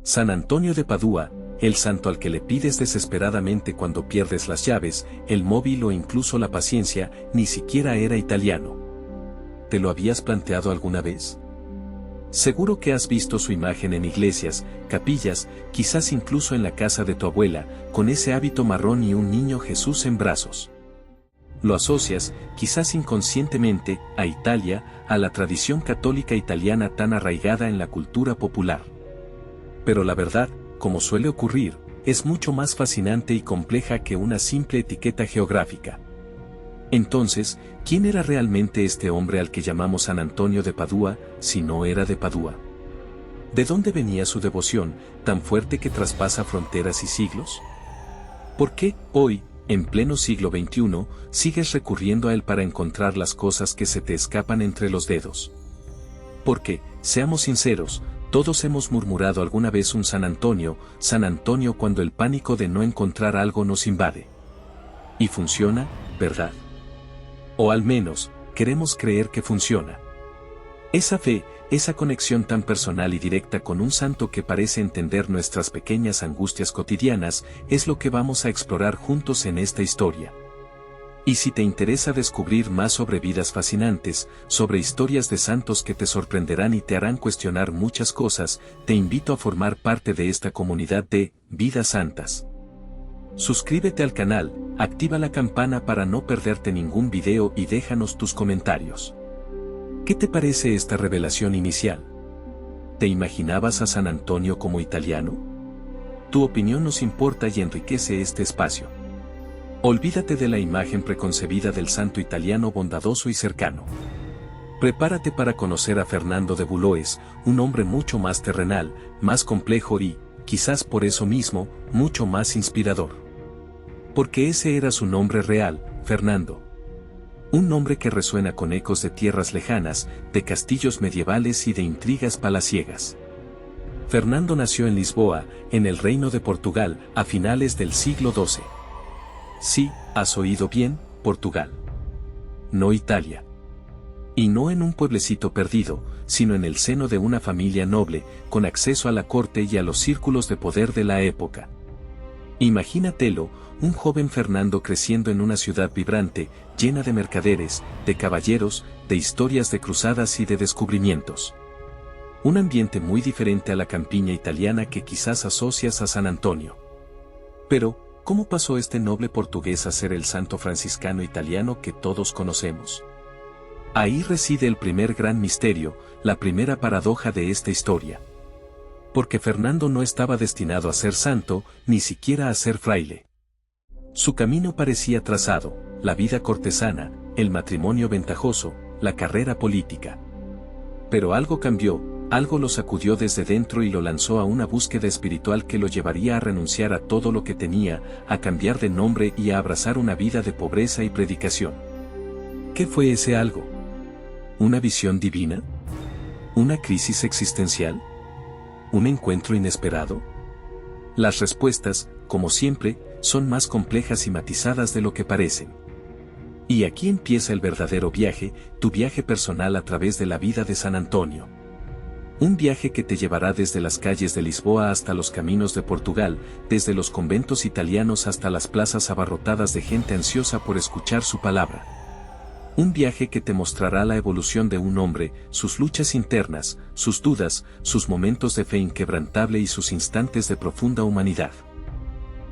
San Antonio de Padua, el santo al que le pides desesperadamente cuando pierdes las llaves, el móvil o incluso la paciencia, ni siquiera era italiano. ¿Te lo habías planteado alguna vez? Seguro que has visto su imagen en iglesias, capillas, quizás incluso en la casa de tu abuela, con ese hábito marrón y un niño Jesús en brazos. Lo asocias, quizás inconscientemente, a Italia, a la tradición católica italiana tan arraigada en la cultura popular. Pero la verdad, como suele ocurrir, es mucho más fascinante y compleja que una simple etiqueta geográfica. Entonces, ¿quién era realmente este hombre al que llamamos San Antonio de Padua, si no era de Padua? ¿De dónde venía su devoción, tan fuerte que traspasa fronteras y siglos? ¿Por qué, hoy, en pleno siglo XXI, sigues recurriendo a él para encontrar las cosas que se te escapan entre los dedos? Porque, seamos sinceros, todos hemos murmurado alguna vez un San Antonio cuando el pánico de no encontrar algo nos invade. Y funciona, ¿verdad? O al menos, queremos creer que funciona. Esa fe, esa conexión tan personal y directa con un santo que parece entender nuestras pequeñas angustias cotidianas, es lo que vamos a explorar juntos en esta historia. Y si te interesa descubrir más sobre vidas fascinantes, sobre historias de santos que te sorprenderán y te harán cuestionar muchas cosas, te invito a formar parte de esta comunidad de Vidas Santas. Suscríbete al canal, activa la campana para no perderte ningún video y déjanos tus comentarios. ¿Qué te parece esta revelación inicial? ¿Te imaginabas a San Antonio como italiano? Tu opinión nos importa y enriquece este espacio. Olvídate de la imagen preconcebida del santo italiano bondadoso y cercano. Prepárate para conocer a Fernando de Valois, un hombre mucho más terrenal, más complejo y, quizás por eso mismo, mucho más inspirador. Porque ese era su nombre real, Fernando. Un nombre que resuena con ecos de tierras lejanas, de castillos medievales y de intrigas palaciegas. Fernando nació en Lisboa, en el Reino de Portugal, a finales del siglo XII. Sí, has oído bien, Portugal. No Italia. Y no en un pueblecito perdido, sino en el seno de una familia noble, con acceso a la corte y a los círculos de poder de la época. Imagínatelo, un joven Fernando creciendo en una ciudad vibrante, llena de mercaderes, de caballeros, de historias de cruzadas y de descubrimientos. Un ambiente muy diferente a la campiña italiana que quizás asocias a San Antonio. Pero, ¿cómo pasó este noble portugués a ser el santo franciscano italiano que todos conocemos? Ahí reside el primer gran misterio, la primera paradoja de esta historia. Porque Fernando no estaba destinado a ser santo, ni siquiera a ser fraile. Su camino parecía trazado, la vida cortesana, el matrimonio ventajoso, la carrera política. Pero algo cambió, algo lo sacudió desde dentro y lo lanzó a una búsqueda espiritual que lo llevaría a renunciar a todo lo que tenía, a cambiar de nombre y a abrazar una vida de pobreza y predicación. ¿Qué fue ese algo? ¿Una visión divina? ¿Una crisis existencial? ¿Un encuentro inesperado? Las respuestas, como siempre, son más complejas y matizadas de lo que parecen. Y aquí empieza el verdadero viaje, tu viaje personal a través de la vida de San Antonio. Un viaje que te llevará desde las calles de Lisboa hasta los caminos de Portugal, desde los conventos italianos hasta las plazas abarrotadas de gente ansiosa por escuchar su palabra. Un viaje que te mostrará la evolución de un hombre, sus luchas internas, sus dudas, sus momentos de fe inquebrantable y sus instantes de profunda humanidad.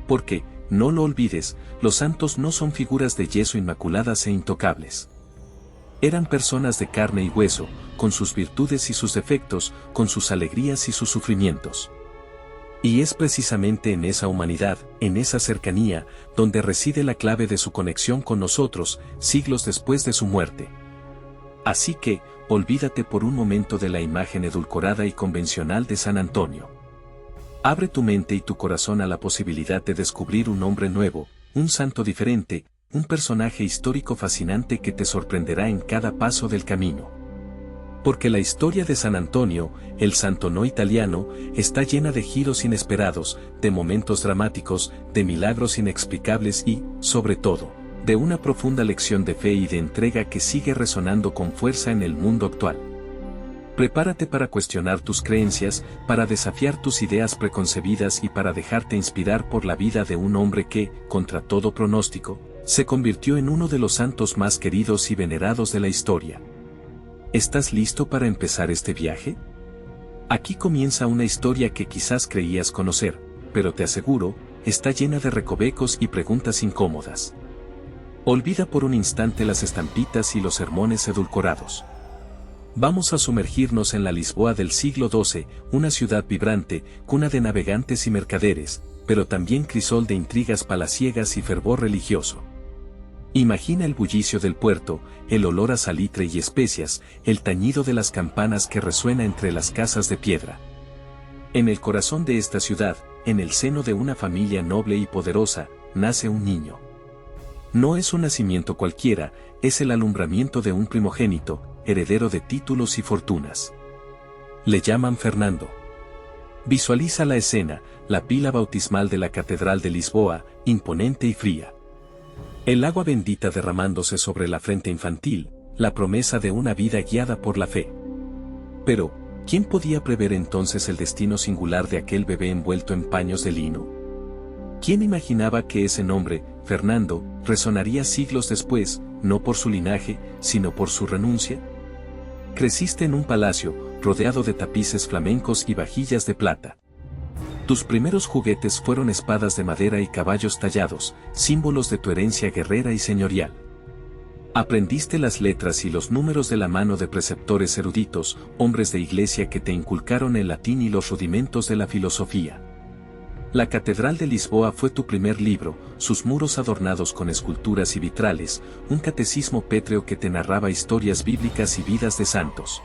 Porque, no lo olvides, los santos no son figuras de yeso inmaculadas e intocables. Eran personas de carne y hueso, con sus virtudes y sus defectos, con sus alegrías y sus sufrimientos. Y es precisamente en esa humanidad, en esa cercanía, donde reside la clave de su conexión con nosotros, siglos después de su muerte. Así que, olvídate por un momento de la imagen edulcorada y convencional de San Antonio. Abre tu mente y tu corazón a la posibilidad de descubrir un hombre nuevo, un santo diferente, un personaje histórico fascinante que te sorprenderá en cada paso del camino. Porque la historia de San Antonio, el santo no italiano, está llena de giros inesperados, de momentos dramáticos, de milagros inexplicables y, sobre todo, de una profunda lección de fe y de entrega que sigue resonando con fuerza en el mundo actual. Prepárate para cuestionar tus creencias, para desafiar tus ideas preconcebidas y para dejarte inspirar por la vida de un hombre que, contra todo pronóstico, se convirtió en uno de los santos más queridos y venerados de la historia. ¿Estás listo para empezar este viaje? Aquí comienza una historia que quizás creías conocer, pero te aseguro, está llena de recovecos y preguntas incómodas. Olvida por un instante las estampitas y los sermones edulcorados. Vamos a sumergirnos en la Lisboa del siglo XII, una ciudad vibrante, cuna de navegantes y mercaderes, pero también crisol de intrigas palaciegas y fervor religioso. Imagina el bullicio del puerto, el olor a salitre y especias, el tañido de las campanas que resuena entre las casas de piedra. En el corazón de esta ciudad, en el seno de una familia noble y poderosa, nace un niño. No es un nacimiento cualquiera, es el alumbramiento de un primogénito, heredero de títulos y fortunas. Le llaman Fernando. Visualiza la escena, la pila bautismal de la Catedral de Lisboa, imponente y fría. El agua bendita derramándose sobre la frente infantil, la promesa de una vida guiada por la fe. Pero, ¿quién podía prever entonces el destino singular de aquel bebé envuelto en paños de lino? ¿Quién imaginaba que ese nombre, Fernando, resonaría siglos después, no por su linaje, sino por su renuncia? Creciste en un palacio, rodeado de tapices flamencos y vajillas de plata. Tus primeros juguetes fueron espadas de madera y caballos tallados, símbolos de tu herencia guerrera y señorial. Aprendiste las letras y los números de la mano de preceptores eruditos, hombres de iglesia que te inculcaron el latín y los rudimentos de la filosofía. La Catedral de Lisboa fue tu primer libro, sus muros adornados con esculturas y vitrales, un catecismo pétreo que te narraba historias bíblicas y vidas de santos.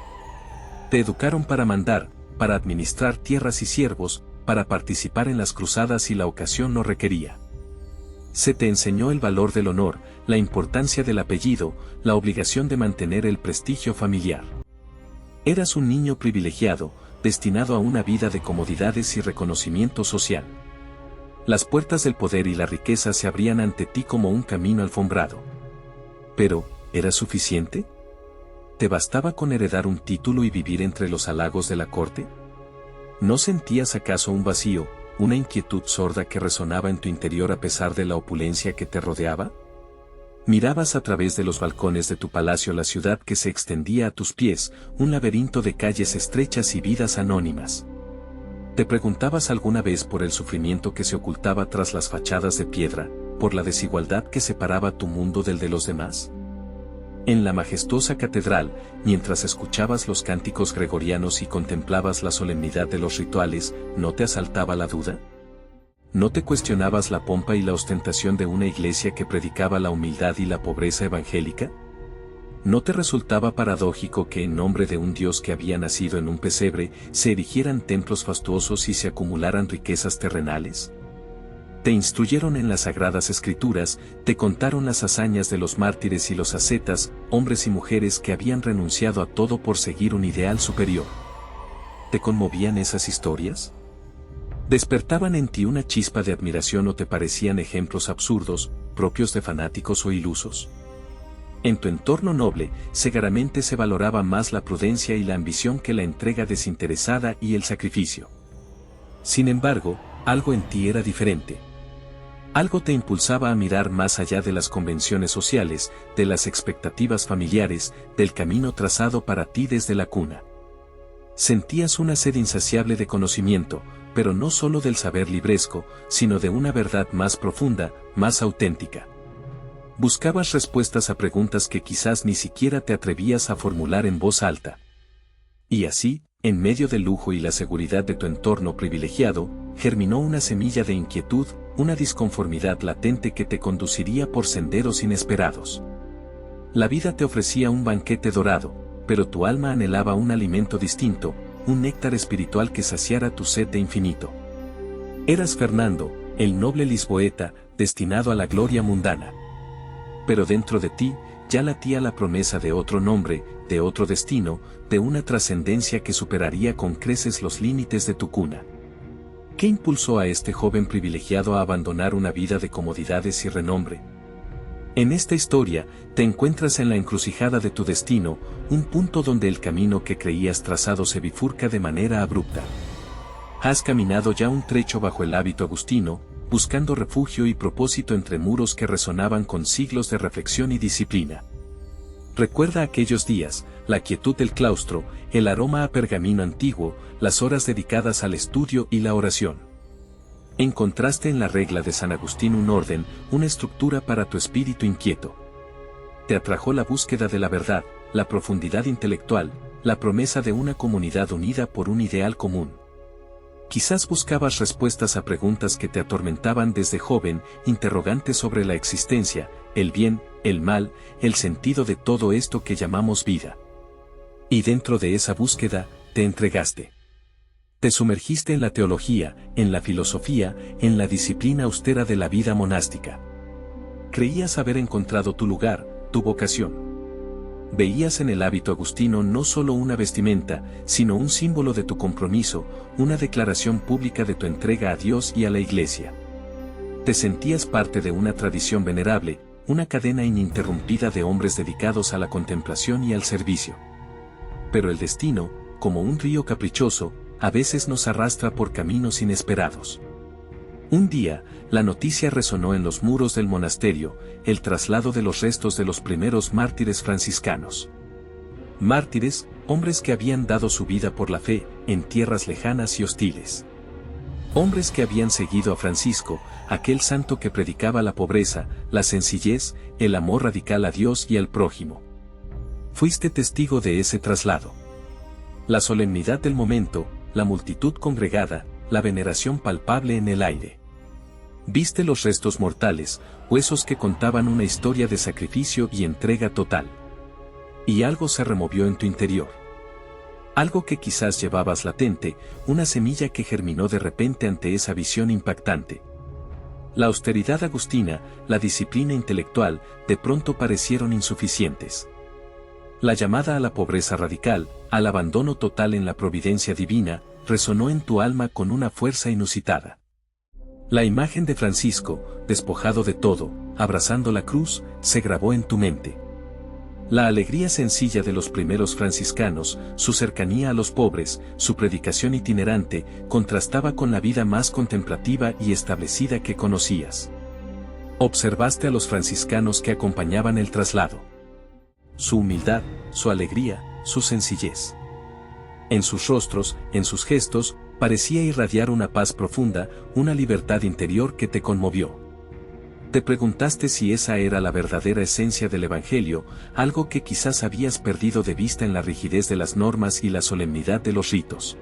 Te educaron para mandar, para administrar tierras y siervos, para participar en las cruzadas si la ocasión lo requería. Se te enseñó el valor del honor, la importancia del apellido, la obligación de mantener el prestigio familiar. Eras un niño privilegiado, destinado a una vida de comodidades y reconocimiento social. Las puertas del poder y la riqueza se abrían ante ti como un camino alfombrado. Pero, ¿era suficiente? ¿Te bastaba con heredar un título y vivir entre los halagos de la corte? ¿No sentías acaso un vacío, una inquietud sorda que resonaba en tu interior a pesar de la opulencia que te rodeaba? Mirabas a través de los balcones de tu palacio la ciudad que se extendía a tus pies, un laberinto de calles estrechas y vidas anónimas. ¿Te preguntabas alguna vez por el sufrimiento que se ocultaba tras las fachadas de piedra, por la desigualdad que separaba tu mundo del de los demás? En la majestuosa catedral, mientras escuchabas los cánticos gregorianos y contemplabas la solemnidad de los rituales, ¿no te asaltaba la duda? ¿No te cuestionabas la pompa y la ostentación de una iglesia que predicaba la humildad y la pobreza evangélica? ¿No te resultaba paradójico que en nombre de un Dios que había nacido en un pesebre, se erigieran templos fastuosos y se acumularan riquezas terrenales? Te instruyeron en las sagradas escrituras, te contaron las hazañas de los mártires y los ascetas, hombres y mujeres que habían renunciado a todo por seguir un ideal superior. ¿Te conmovían esas historias? ¿Despertaban en ti una chispa de admiración o te parecían ejemplos absurdos, propios de fanáticos o ilusos? En tu entorno noble, segaramente se valoraba más la prudencia y la ambición que la entrega desinteresada y el sacrificio. Sin embargo, algo en ti era diferente. Algo te impulsaba a mirar más allá de las convenciones sociales, de las expectativas familiares, del camino trazado para ti desde la cuna. Sentías una sed insaciable de conocimiento, pero no solo del saber libresco, sino de una verdad más profunda, más auténtica. Buscabas respuestas a preguntas que quizás ni siquiera te atrevías a formular en voz alta. Y así, en medio del lujo y la seguridad de tu entorno privilegiado, germinó una semilla de inquietud, una disconformidad latente que te conduciría por senderos inesperados. La vida te ofrecía un banquete dorado, pero tu alma anhelaba un alimento distinto, un néctar espiritual que saciara tu sed de infinito. Eras Fernando, el noble lisboeta, destinado a la gloria mundana. Pero dentro de ti, ya latía la promesa de otro nombre, de otro destino, de una trascendencia que superaría con creces los límites de tu cuna. ¿Qué impulsó a este joven privilegiado a abandonar una vida de comodidades y renombre? En esta historia, te encuentras en la encrucijada de tu destino, un punto donde el camino que creías trazado se bifurca de manera abrupta. Has caminado ya un trecho bajo el hábito agustino, buscando refugio y propósito entre muros que resonaban con siglos de reflexión y disciplina. Recuerda aquellos días, la quietud del claustro, el aroma a pergamino antiguo, las horas dedicadas al estudio y la oración. Encontraste en la regla de San Agustín un orden, una estructura para tu espíritu inquieto. Te atrajo la búsqueda de la verdad, la profundidad intelectual, la promesa de una comunidad unida por un ideal común. Quizás buscabas respuestas a preguntas que te atormentaban desde joven, interrogantes sobre la existencia, el bien, el mal, el sentido de todo esto que llamamos vida. Y dentro de esa búsqueda, te entregaste. Te sumergiste en la teología, en la filosofía, en la disciplina austera de la vida monástica. Creías haber encontrado tu lugar, tu vocación. Veías en el hábito agustino no solo una vestimenta, sino un símbolo de tu compromiso, una declaración pública de tu entrega a Dios y a la Iglesia. Te sentías parte de una tradición venerable, una cadena ininterrumpida de hombres dedicados a la contemplación y al servicio. Pero el destino, como un río caprichoso, a veces nos arrastra por caminos inesperados. Un día, la noticia resonó en los muros del monasterio, el traslado de los restos de los primeros mártires franciscanos. Mártires, hombres que habían dado su vida por la fe, en tierras lejanas y hostiles. Hombres que habían seguido a Francisco, aquel santo que predicaba la pobreza, la sencillez, el amor radical a Dios y al prójimo. Fuiste testigo de ese traslado. La solemnidad del momento, la multitud congregada, la veneración palpable en el aire. Viste los restos mortales, huesos que contaban una historia de sacrificio y entrega total. Y algo se removió en tu interior. Algo que quizás llevabas latente, una semilla que germinó de repente ante esa visión impactante. La austeridad agustina, la disciplina intelectual, de pronto parecieron insuficientes. La llamada a la pobreza radical, al abandono total en la providencia divina, resonó en tu alma con una fuerza inusitada. La imagen de Francisco, despojado de todo, abrazando la cruz, se grabó en tu mente. La alegría sencilla de los primeros franciscanos, su cercanía a los pobres, su predicación itinerante, contrastaba con la vida más contemplativa y establecida que conocías. Observaste a los franciscanos que acompañaban el traslado. Su humildad, su alegría, su sencillez. En sus rostros, en sus gestos, parecía irradiar una paz profunda, una libertad interior que te conmovió. Te preguntaste si esa era la verdadera esencia del Evangelio, algo que quizás habías perdido de vista en la rigidez de las normas y la solemnidad de los ritos.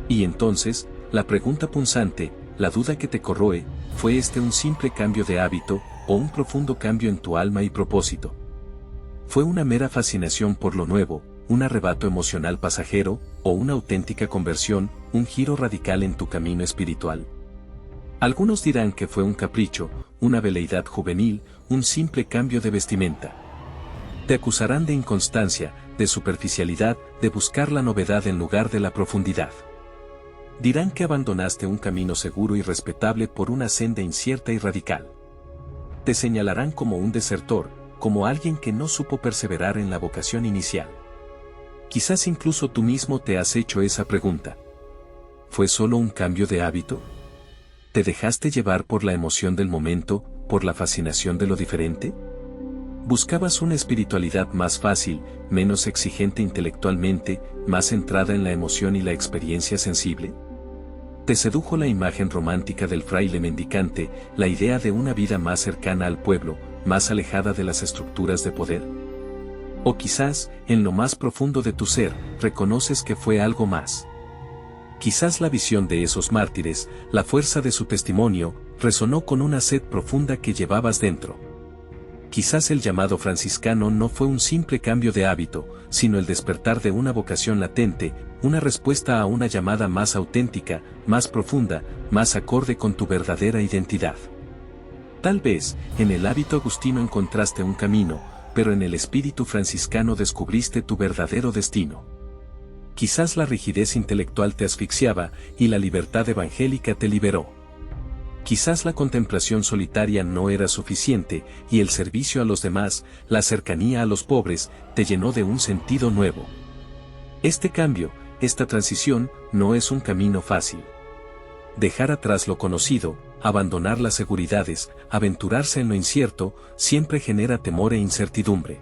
Y entonces, la pregunta punzante, la duda que te corroe, ¿fue este un simple cambio de hábito, o un profundo cambio en tu alma y propósito? ¿Fue una mera fascinación por lo nuevo, un arrebato emocional pasajero, o una auténtica conversión, un giro radical en tu camino espiritual? Algunos dirán que fue un capricho, una veleidad juvenil, un simple cambio de vestimenta. Te acusarán de inconstancia, de superficialidad, de buscar la novedad en lugar de la profundidad. Dirán que abandonaste un camino seguro y respetable por una senda incierta y radical. Te señalarán como un desertor, como alguien que no supo perseverar en la vocación inicial. Quizás incluso tú mismo te has hecho esa pregunta. ¿Fue solo un cambio de hábito? ¿Te dejaste llevar por la emoción del momento, por la fascinación de lo diferente? ¿Buscabas una espiritualidad más fácil, menos exigente intelectualmente, más centrada en la emoción y la experiencia sensible? ¿Te sedujo la imagen romántica del fraile mendicante, la idea de una vida más cercana al pueblo, más alejada de las estructuras de poder? O quizás, en lo más profundo de tu ser, reconoces que fue algo más. Quizás la visión de esos mártires, la fuerza de su testimonio, resonó con una sed profunda que llevabas dentro. Quizás el llamado franciscano no fue un simple cambio de hábito, sino el despertar de una vocación latente, una respuesta a una llamada más auténtica, más profunda, más acorde con tu verdadera identidad. Tal vez, en el hábito agustino encontraste un camino, pero en el espíritu franciscano descubriste tu verdadero destino. Quizás la rigidez intelectual te asfixiaba, y la libertad evangélica te liberó. Quizás la contemplación solitaria no era suficiente, y el servicio a los demás, la cercanía a los pobres, te llenó de un sentido nuevo. Este cambio, esta transición, no es un camino fácil. Dejar atrás lo conocido, abandonar las seguridades, aventurarse en lo incierto, siempre genera temor e incertidumbre.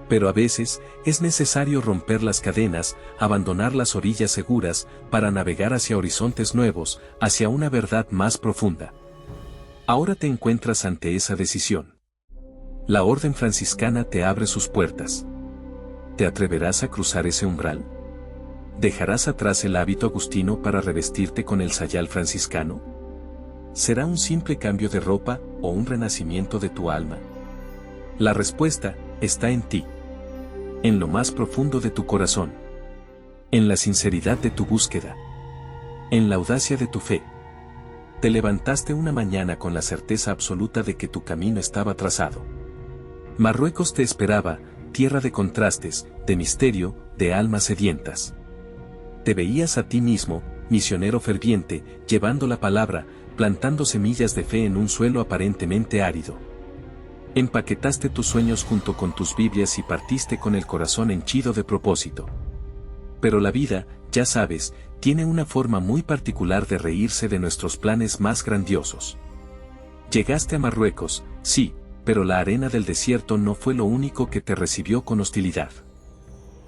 Pero a veces, es necesario romper las cadenas, abandonar las orillas seguras, para navegar hacia horizontes nuevos, hacia una verdad más profunda. Ahora te encuentras ante esa decisión. La orden franciscana te abre sus puertas. ¿Te atreverás a cruzar ese umbral? ¿Dejarás atrás el hábito agustino para revestirte con el sayal franciscano? ¿Será un simple cambio de ropa o un renacimiento de tu alma? La respuesta está en ti. En lo más profundo de tu corazón. En la sinceridad de tu búsqueda. En la audacia de tu fe. Te levantaste una mañana con la certeza absoluta de que tu camino estaba trazado. Marruecos te esperaba, tierra de contrastes, de misterio, de almas sedientas. Te veías a ti mismo, misionero ferviente, llevando la palabra, plantando semillas de fe en un suelo aparentemente árido. Empaquetaste tus sueños junto con tus Biblias y partiste con el corazón henchido de propósito. Pero la vida, ya sabes, tiene una forma muy particular de reírse de nuestros planes más grandiosos. Llegaste a Marruecos, sí, pero la arena del desierto no fue lo único que te recibió con hostilidad.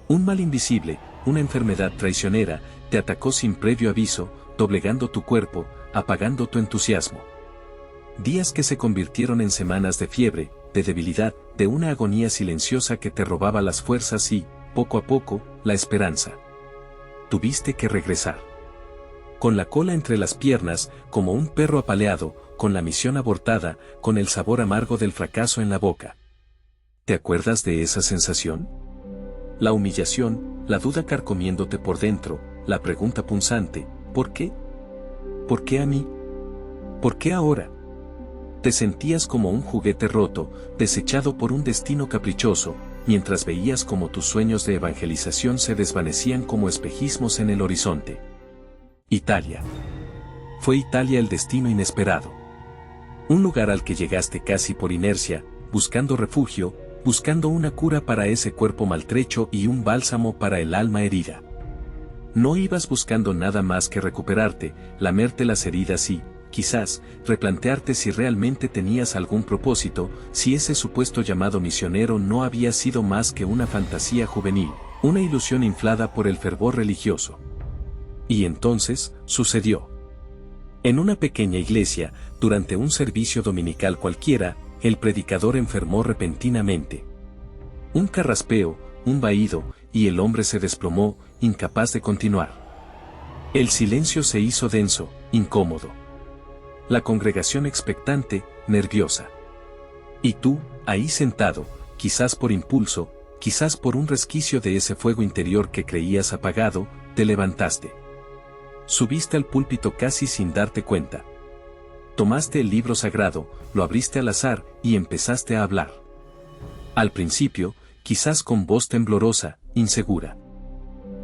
Un mal invisible, una enfermedad traicionera, te atacó sin previo aviso, doblegando tu cuerpo, apagando tu entusiasmo. Días que se convirtieron en semanas de fiebre, de debilidad, de una agonía silenciosa que te robaba las fuerzas y, poco a poco, la esperanza. Tuviste que regresar. Con la cola entre las piernas, como un perro apaleado, con la misión abortada, con el sabor amargo del fracaso en la boca. ¿Te acuerdas de esa sensación? La humillación, la duda carcomiéndote por dentro, la pregunta punzante, ¿por qué? ¿Por qué a mí? ¿Por qué ahora? Te sentías como un juguete roto, desechado por un destino caprichoso, mientras veías como tus sueños de evangelización se desvanecían como espejismos en el horizonte. Italia. Fue Italia el destino inesperado. Un lugar al que llegaste casi por inercia, buscando refugio, buscando una cura para ese cuerpo maltrecho y un bálsamo para el alma herida. No ibas buscando nada más que recuperarte, lamerte las heridas y, quizás, replantearte si realmente tenías algún propósito, si ese supuesto llamado misionero no había sido más que una fantasía juvenil, una ilusión inflada por el fervor religioso. Y entonces, sucedió. En una pequeña iglesia, durante un servicio dominical cualquiera, el predicador enfermó repentinamente. Un carraspeo, un vahido, y el hombre se desplomó, incapaz de continuar. El silencio se hizo denso, incómodo. La congregación expectante, nerviosa. Y tú, ahí sentado, quizás por impulso, quizás por un resquicio de ese fuego interior que creías apagado, te levantaste. Subiste al púlpito casi sin darte cuenta. Tomaste el libro sagrado, lo abriste al azar y empezaste a hablar. Al principio, quizás con voz temblorosa, insegura.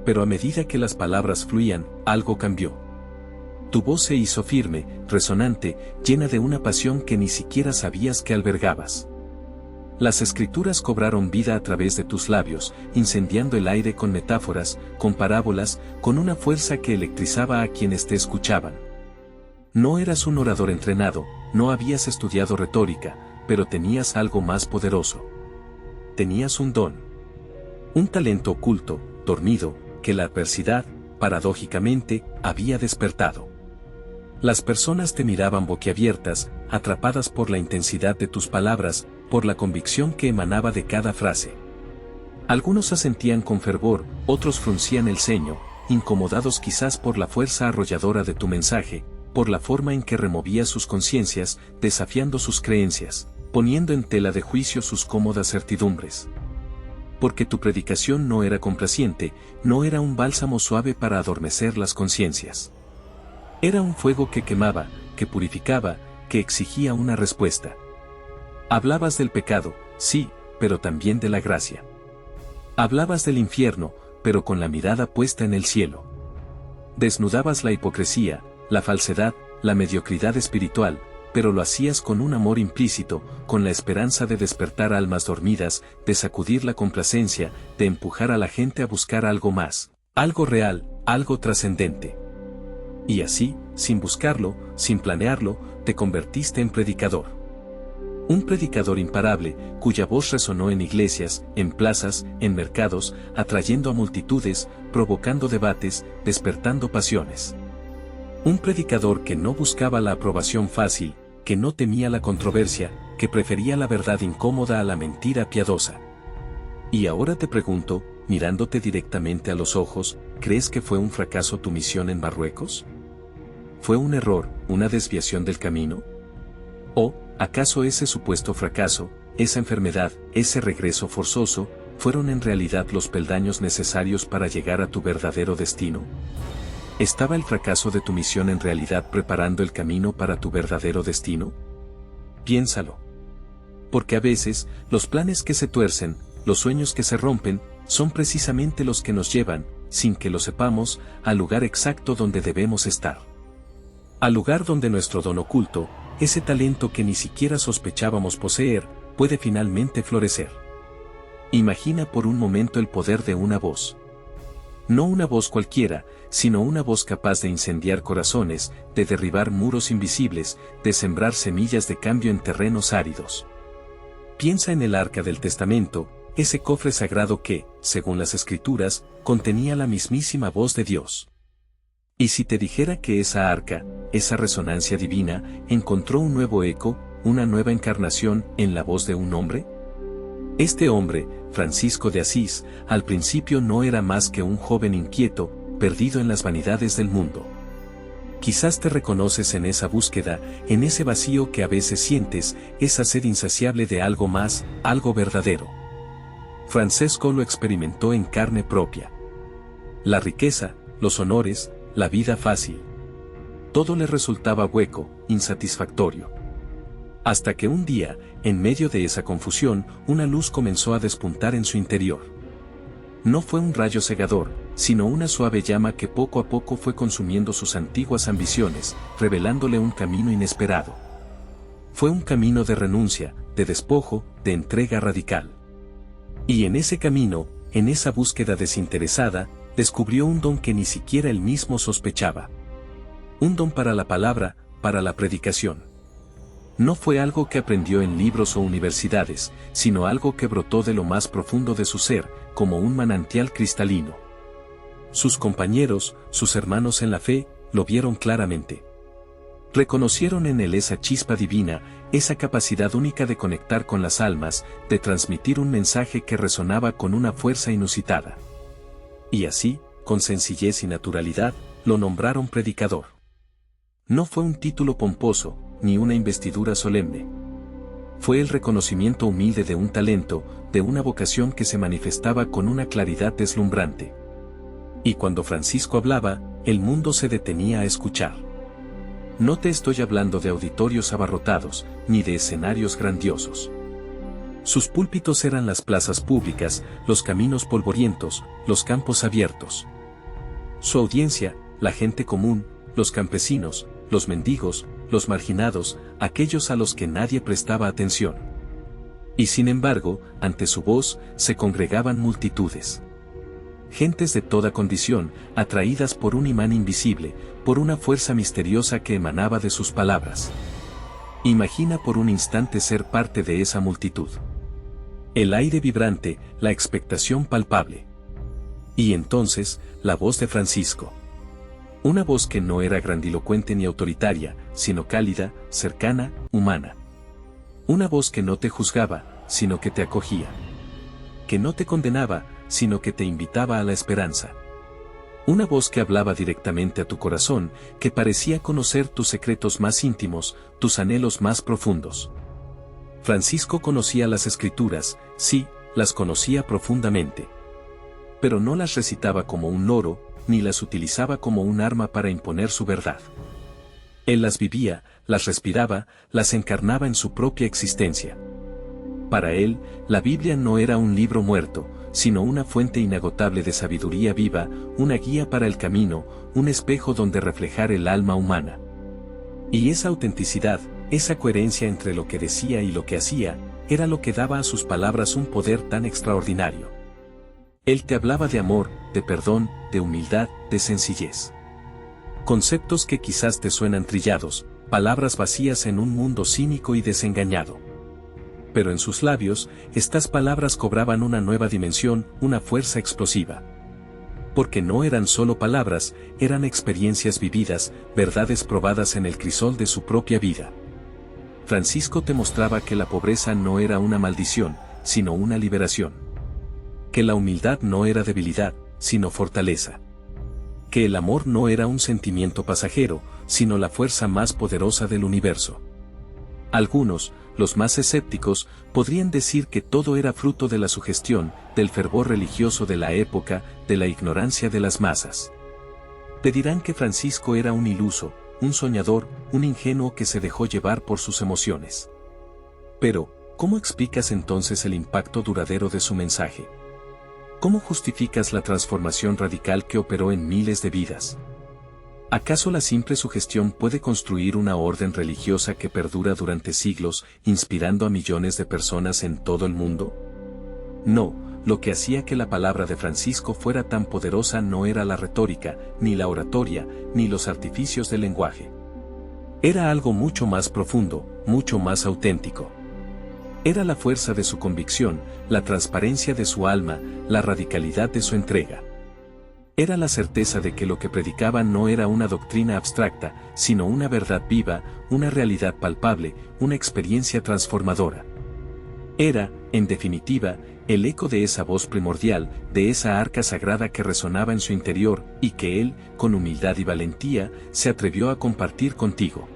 Pero a medida que las palabras fluían, algo cambió. Tu voz se hizo firme, resonante, llena de una pasión que ni siquiera sabías que albergabas. Las escrituras cobraron vida a través de tus labios, incendiando el aire con metáforas, con parábolas, con una fuerza que electrizaba a quienes te escuchaban. No eras un orador entrenado, no habías estudiado retórica, pero tenías algo más poderoso. Tenías un don. Un talento oculto, dormido, que la adversidad, paradójicamente, había despertado. Las personas te miraban boquiabiertas, atrapadas por la intensidad de tus palabras, por la convicción que emanaba de cada frase. Algunos asentían con fervor, otros fruncían el ceño, incomodados quizás por la fuerza arrolladora de tu mensaje, por la forma en que removía sus conciencias, desafiando sus creencias, poniendo en tela de juicio sus cómodas certidumbres. Porque tu predicación no era complaciente, no era un bálsamo suave para adormecer las conciencias. Era un fuego que quemaba, que purificaba, que exigía una respuesta. Hablabas del pecado, sí, pero también de la gracia. Hablabas del infierno, pero con la mirada puesta en el cielo. Desnudabas la hipocresía, la falsedad, la mediocridad espiritual, pero lo hacías con un amor implícito, con la esperanza de despertar almas dormidas, de sacudir la complacencia, de empujar a la gente a buscar algo más, algo real, algo trascendente. Y así, sin buscarlo, sin planearlo, te convertiste en predicador. Un predicador imparable, cuya voz resonó en iglesias, en plazas, en mercados, atrayendo a multitudes, provocando debates, despertando pasiones. Un predicador que no buscaba la aprobación fácil, que no temía la controversia, que prefería la verdad incómoda a la mentira piadosa. Y ahora te pregunto, mirándote directamente a los ojos, ¿crees que fue un fracaso tu misión en Marruecos? ¿Fue un error, una desviación del camino? ¿O, acaso ese supuesto fracaso, esa enfermedad, ese regreso forzoso, fueron en realidad los peldaños necesarios para llegar a tu verdadero destino? ¿Estaba el fracaso de tu misión en realidad preparando el camino para tu verdadero destino? Piénsalo. Porque a veces, los planes que se tuercen, los sueños que se rompen, son precisamente los que nos llevan, sin que lo sepamos, al lugar exacto donde debemos estar. Al lugar donde nuestro don oculto, ese talento que ni siquiera sospechábamos poseer, puede finalmente florecer. Imagina por un momento el poder de una voz. No una voz cualquiera, sino una voz capaz de incendiar corazones, de derribar muros invisibles, de sembrar semillas de cambio en terrenos áridos. Piensa en el Arca del Testamento, ese cofre sagrado que, según las Escrituras, contenía la mismísima voz de Dios. Y si te dijera que esa arca, esa resonancia divina, encontró un nuevo eco, una nueva encarnación en la voz de un hombre? Este hombre, Francisco de Asís, al principio no era más que un joven inquieto, perdido en las vanidades del mundo. Quizás te reconoces en esa búsqueda, en ese vacío que a veces sientes, esa sed insaciable de algo más, algo verdadero. Francesco lo experimentó en carne propia. La riqueza, los honores, la vida fácil. Todo le resultaba hueco, insatisfactorio. Hasta que un día, en medio de esa confusión, una luz comenzó a despuntar en su interior. No fue un rayo cegador, sino una suave llama que poco a poco fue consumiendo sus antiguas ambiciones, revelándole un camino inesperado. Fue un camino de renuncia, de despojo, de entrega radical. Y en ese camino, en esa búsqueda desinteresada, descubrió un don que ni siquiera él mismo sospechaba. Un don para la palabra, para la predicación. No fue algo que aprendió en libros o universidades, sino algo que brotó de lo más profundo de su ser, como un manantial cristalino. Sus compañeros, sus hermanos en la fe, lo vieron claramente. Reconocieron en él esa chispa divina, esa capacidad única de conectar con las almas, de transmitir un mensaje que resonaba con una fuerza inusitada. Y así, con sencillez y naturalidad, lo nombraron predicador. No fue un título pomposo, ni una investidura solemne. Fue el reconocimiento humilde de un talento, de una vocación que se manifestaba con una claridad deslumbrante. Y cuando Francisco hablaba, el mundo se detenía a escuchar. No te estoy hablando de auditorios abarrotados, ni de escenarios grandiosos. Sus púlpitos eran las plazas públicas, los caminos polvorientos, los campos abiertos. Su audiencia, la gente común, los campesinos, los mendigos, los marginados, aquellos a los que nadie prestaba atención. Y sin embargo, ante su voz, se congregaban multitudes. Gentes de toda condición, atraídas por un imán invisible, por una fuerza misteriosa que emanaba de sus palabras. Imagina por un instante ser parte de esa multitud. El aire vibrante, la expectación palpable. Y entonces, la voz de Francisco. Una voz que no era grandilocuente ni autoritaria, sino cálida, cercana, humana. Una voz que no te juzgaba, sino que te acogía. Que no te condenaba, sino que te invitaba a la esperanza. Una voz que hablaba directamente a tu corazón, que parecía conocer tus secretos más íntimos, tus anhelos más profundos. Francisco conocía las Escrituras, sí, las conocía profundamente. Pero no las recitaba como un loro, ni las utilizaba como un arma para imponer su verdad. Él las vivía, las respiraba, las encarnaba en su propia existencia. Para él, la Biblia no era un libro muerto, sino una fuente inagotable de sabiduría viva, una guía para el camino, un espejo donde reflejar el alma humana. Y esa autenticidad, esa coherencia entre lo que decía y lo que hacía, era lo que daba a sus palabras un poder tan extraordinario. Él te hablaba de amor, de perdón, de humildad, de sencillez. Conceptos que quizás te suenan trillados, palabras vacías en un mundo cínico y desengañado. Pero en sus labios, estas palabras cobraban una nueva dimensión, una fuerza explosiva. Porque no eran solo palabras, eran experiencias vividas, verdades probadas en el crisol de su propia vida. Francisco te mostraba que la pobreza no era una maldición, sino una liberación. Que la humildad no era debilidad, sino fortaleza. Que el amor no era un sentimiento pasajero, sino la fuerza más poderosa del universo. Algunos, los más escépticos, podrían decir que todo era fruto de la sugestión, del fervor religioso de la época, de la ignorancia de las masas. Te dirán que Francisco era un iluso, un soñador, un ingenuo que se dejó llevar por sus emociones. Pero, ¿cómo explicas entonces el impacto duradero de su mensaje? ¿Cómo justificas la transformación radical que operó en miles de vidas? ¿Acaso la simple sugestión puede construir una orden religiosa que perdura durante siglos, inspirando a millones de personas en todo el mundo? No, lo que hacía que la palabra de Francisco fuera tan poderosa no era la retórica, ni la oratoria, ni los artificios del lenguaje. Era algo mucho más profundo, mucho más auténtico. Era la fuerza de su convicción, la transparencia de su alma, la radicalidad de su entrega. Era la certeza de que lo que predicaba no era una doctrina abstracta, sino una verdad viva, una realidad palpable, una experiencia transformadora. Era, en definitiva, el eco de esa voz primordial, de esa arca sagrada que resonaba en su interior, y que él, con humildad y valentía, se atrevió a compartir contigo.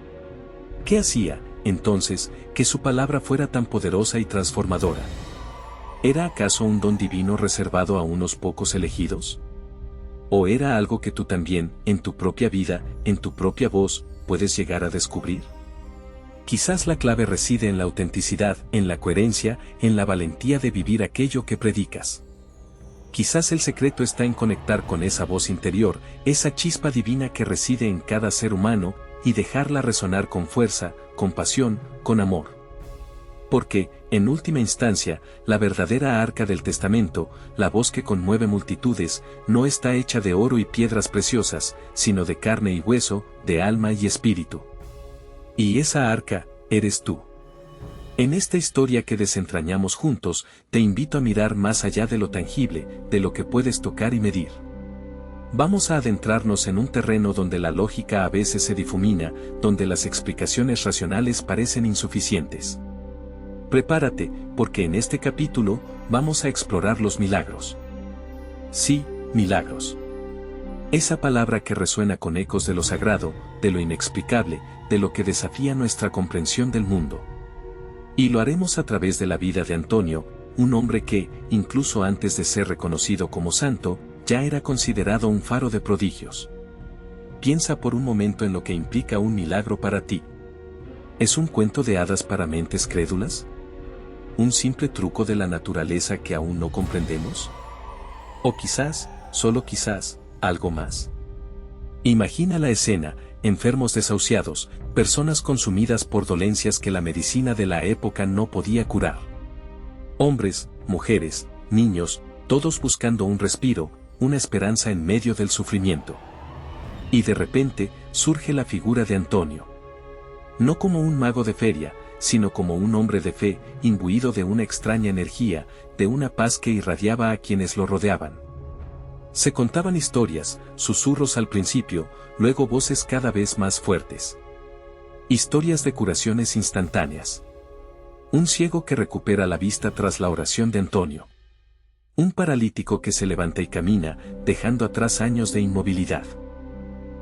¿Qué hacía, entonces, que su palabra fuera tan poderosa y transformadora? ¿Era acaso un don divino reservado a unos pocos elegidos? ¿O era algo que tú también, en tu propia vida, en tu propia voz, puedes llegar a descubrir? Quizás la clave reside en la autenticidad, en la coherencia, en la valentía de vivir aquello que predicas. Quizás el secreto está en conectar con esa voz interior, esa chispa divina que reside en cada ser humano, y dejarla resonar con fuerza, con pasión, con amor. Porque, en última instancia, la verdadera arca del testamento, la voz que conmueve multitudes, no está hecha de oro y piedras preciosas, sino de carne y hueso, de alma y espíritu. Y esa arca, eres tú. En esta historia que desentrañamos juntos, te invito a mirar más allá de lo tangible, de lo que puedes tocar y medir. Vamos a adentrarnos en un terreno donde la lógica a veces se difumina, donde las explicaciones racionales parecen insuficientes. Prepárate, porque en este capítulo, vamos a explorar los milagros. Sí, milagros. Esa palabra que resuena con ecos de lo sagrado, de lo inexplicable, de lo que desafía nuestra comprensión del mundo. Y lo haremos a través de la vida de Antonio, un hombre que, incluso antes de ser reconocido como santo, ya era considerado un faro de prodigios. Piensa por un momento en lo que implica un milagro para ti. ¿Es un cuento de hadas para mentes crédulas? ¿Un simple truco de la naturaleza que aún no comprendemos? O quizás, solo quizás, algo más. Imagina la escena, enfermos desahuciados, personas consumidas por dolencias que la medicina de la época no podía curar. Hombres, mujeres, niños, todos buscando un respiro, una esperanza en medio del sufrimiento. Y de repente, surge la figura de Antonio. No como un mago de feria, sino como un hombre de fe, imbuido de una extraña energía, de una paz que irradiaba a quienes lo rodeaban. Se contaban historias, susurros al principio, luego voces cada vez más fuertes. Historias de curaciones instantáneas. Un ciego que recupera la vista tras la oración de Antonio. Un paralítico que se levanta y camina, dejando atrás años de inmovilidad.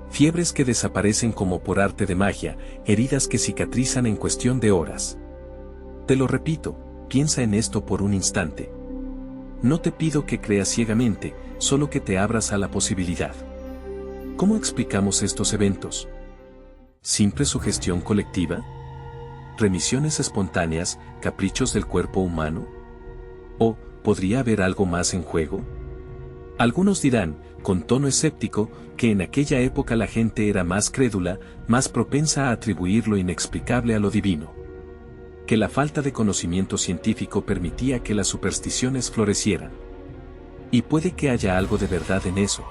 Fiebres que desaparecen como por arte de magia, heridas que cicatrizan en cuestión de horas. Te lo repito, piensa en esto por un instante. No te pido que creas ciegamente, solo que te abras a la posibilidad. ¿Cómo explicamos estos eventos? ¿Simple sugestión colectiva? ¿Remisiones espontáneas, caprichos del cuerpo humano? ¿O podría haber algo más en juego? Algunos dirán, con tono escéptico, que en aquella época la gente era más crédula, más propensa a atribuir lo inexplicable a lo divino. Que la falta de conocimiento científico permitía que las supersticiones florecieran. Y puede que haya algo de verdad en eso.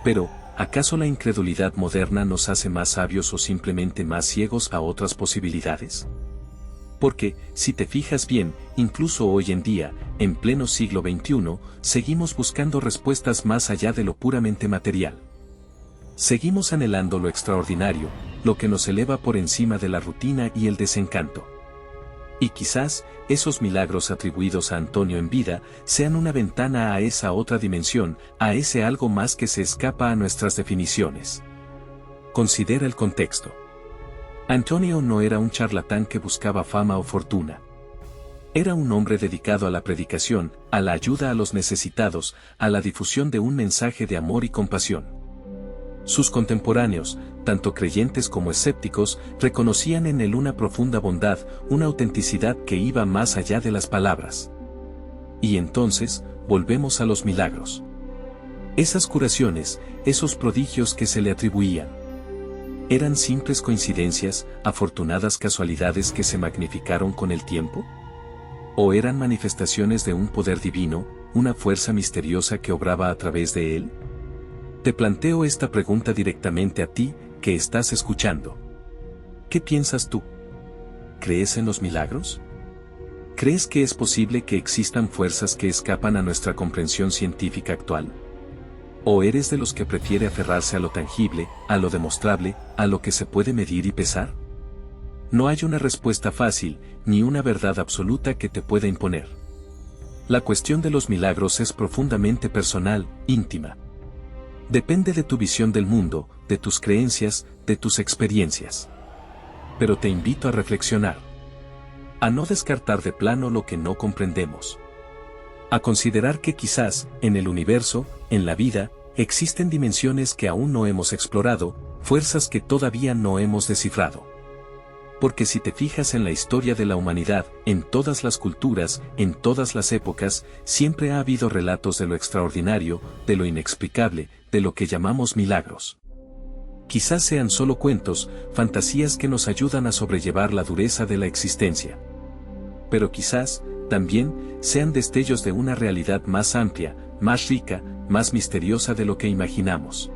Pero, ¿acaso la incredulidad moderna nos hace más sabios o simplemente más ciegos a otras posibilidades? Porque, si te fijas bien, incluso hoy en día, en pleno siglo XXI, seguimos buscando respuestas más allá de lo puramente material. Seguimos anhelando lo extraordinario, lo que nos eleva por encima de la rutina y el desencanto. Y quizás, esos milagros atribuidos a Antonio en vida, sean una ventana a esa otra dimensión, a ese algo más que se escapa a nuestras definiciones. Considera el contexto. Antonio no era un charlatán que buscaba fama o fortuna. Era un hombre dedicado a la predicación, a la ayuda a los necesitados, a la difusión de un mensaje de amor y compasión. Sus contemporáneos, tanto creyentes como escépticos, reconocían en él una profunda bondad, una autenticidad que iba más allá de las palabras. Y entonces, volvemos a los milagros. Esas curaciones, esos prodigios que se le atribuían. ¿Eran simples coincidencias, afortunadas casualidades que se magnificaron con el tiempo? ¿O eran manifestaciones de un poder divino, una fuerza misteriosa que obraba a través de él? Te planteo esta pregunta directamente a ti, que estás escuchando. ¿Qué piensas tú? ¿Crees en los milagros? ¿Crees que es posible que existan fuerzas que escapan a nuestra comprensión científica actual? ¿O eres de los que prefiere aferrarse a lo tangible, a lo demostrable, a lo que se puede medir y pesar? No hay una respuesta fácil, ni una verdad absoluta que te pueda imponer. La cuestión de los milagros es profundamente personal, íntima. Depende de tu visión del mundo, de tus creencias, de tus experiencias. Pero te invito a reflexionar. A no descartar de plano lo que no comprendemos. A considerar que quizás, en el universo, en la vida, existen dimensiones que aún no hemos explorado, fuerzas que todavía no hemos descifrado. Porque si te fijas en la historia de la humanidad, en todas las culturas, en todas las épocas, siempre ha habido relatos de lo extraordinario, de lo inexplicable, de lo que llamamos milagros. Quizás sean solo cuentos, fantasías que nos ayudan a sobrellevar la dureza de la existencia. Pero quizás, también, sean destellos de una realidad más amplia, más rica, más misteriosa de lo que imaginamos.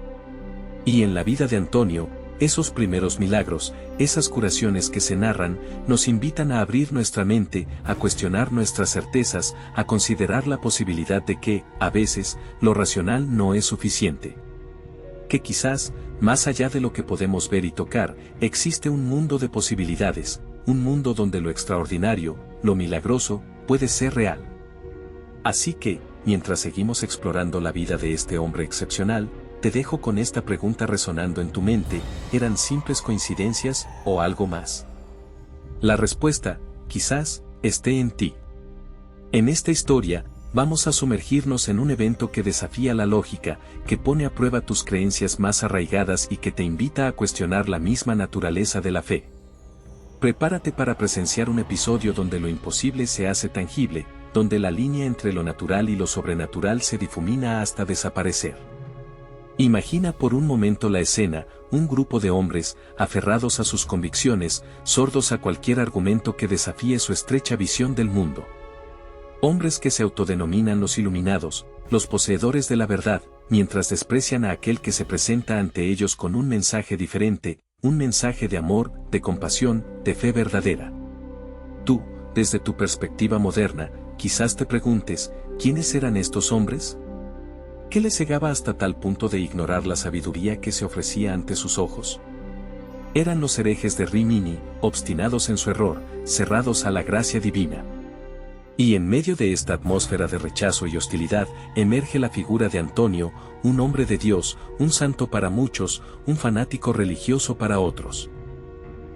Y en la vida de Antonio, esos primeros milagros, esas curaciones que se narran, nos invitan a abrir nuestra mente, a cuestionar nuestras certezas, a considerar la posibilidad de que, a veces, lo racional no es suficiente. Que quizás, más allá de lo que podemos ver y tocar, existe un mundo de posibilidades, un mundo donde lo extraordinario, lo milagroso, puede ser real. Así que, mientras seguimos explorando la vida de este hombre excepcional, te dejo con esta pregunta resonando en tu mente: ¿eran simples coincidencias o algo más? La respuesta, quizás, esté en ti. En esta historia, vamos a sumergirnos en un evento que desafía la lógica, que pone a prueba tus creencias más arraigadas y que te invita a cuestionar la misma naturaleza de la fe. Prepárate para presenciar un episodio donde lo imposible se hace tangible, donde la línea entre lo natural y lo sobrenatural se difumina hasta desaparecer. Imagina por un momento la escena: un grupo de hombres, aferrados a sus convicciones, sordos a cualquier argumento que desafíe su estrecha visión del mundo. Hombres que se autodenominan los iluminados, los poseedores de la verdad, mientras desprecian a aquel que se presenta ante ellos con un mensaje diferente, un mensaje de amor, de compasión, de fe verdadera. Tú, desde tu perspectiva moderna, quizás te preguntes: ¿quiénes eran estos hombres? ¿Qué les cegaba hasta tal punto de ignorar la sabiduría que se ofrecía ante sus ojos? Eran los herejes de Rimini, obstinados en su error, cerrados a la gracia divina. Y en medio de esta atmósfera de rechazo y hostilidad, emerge la figura de Antonio, un hombre de Dios, un santo para muchos, un fanático religioso para otros.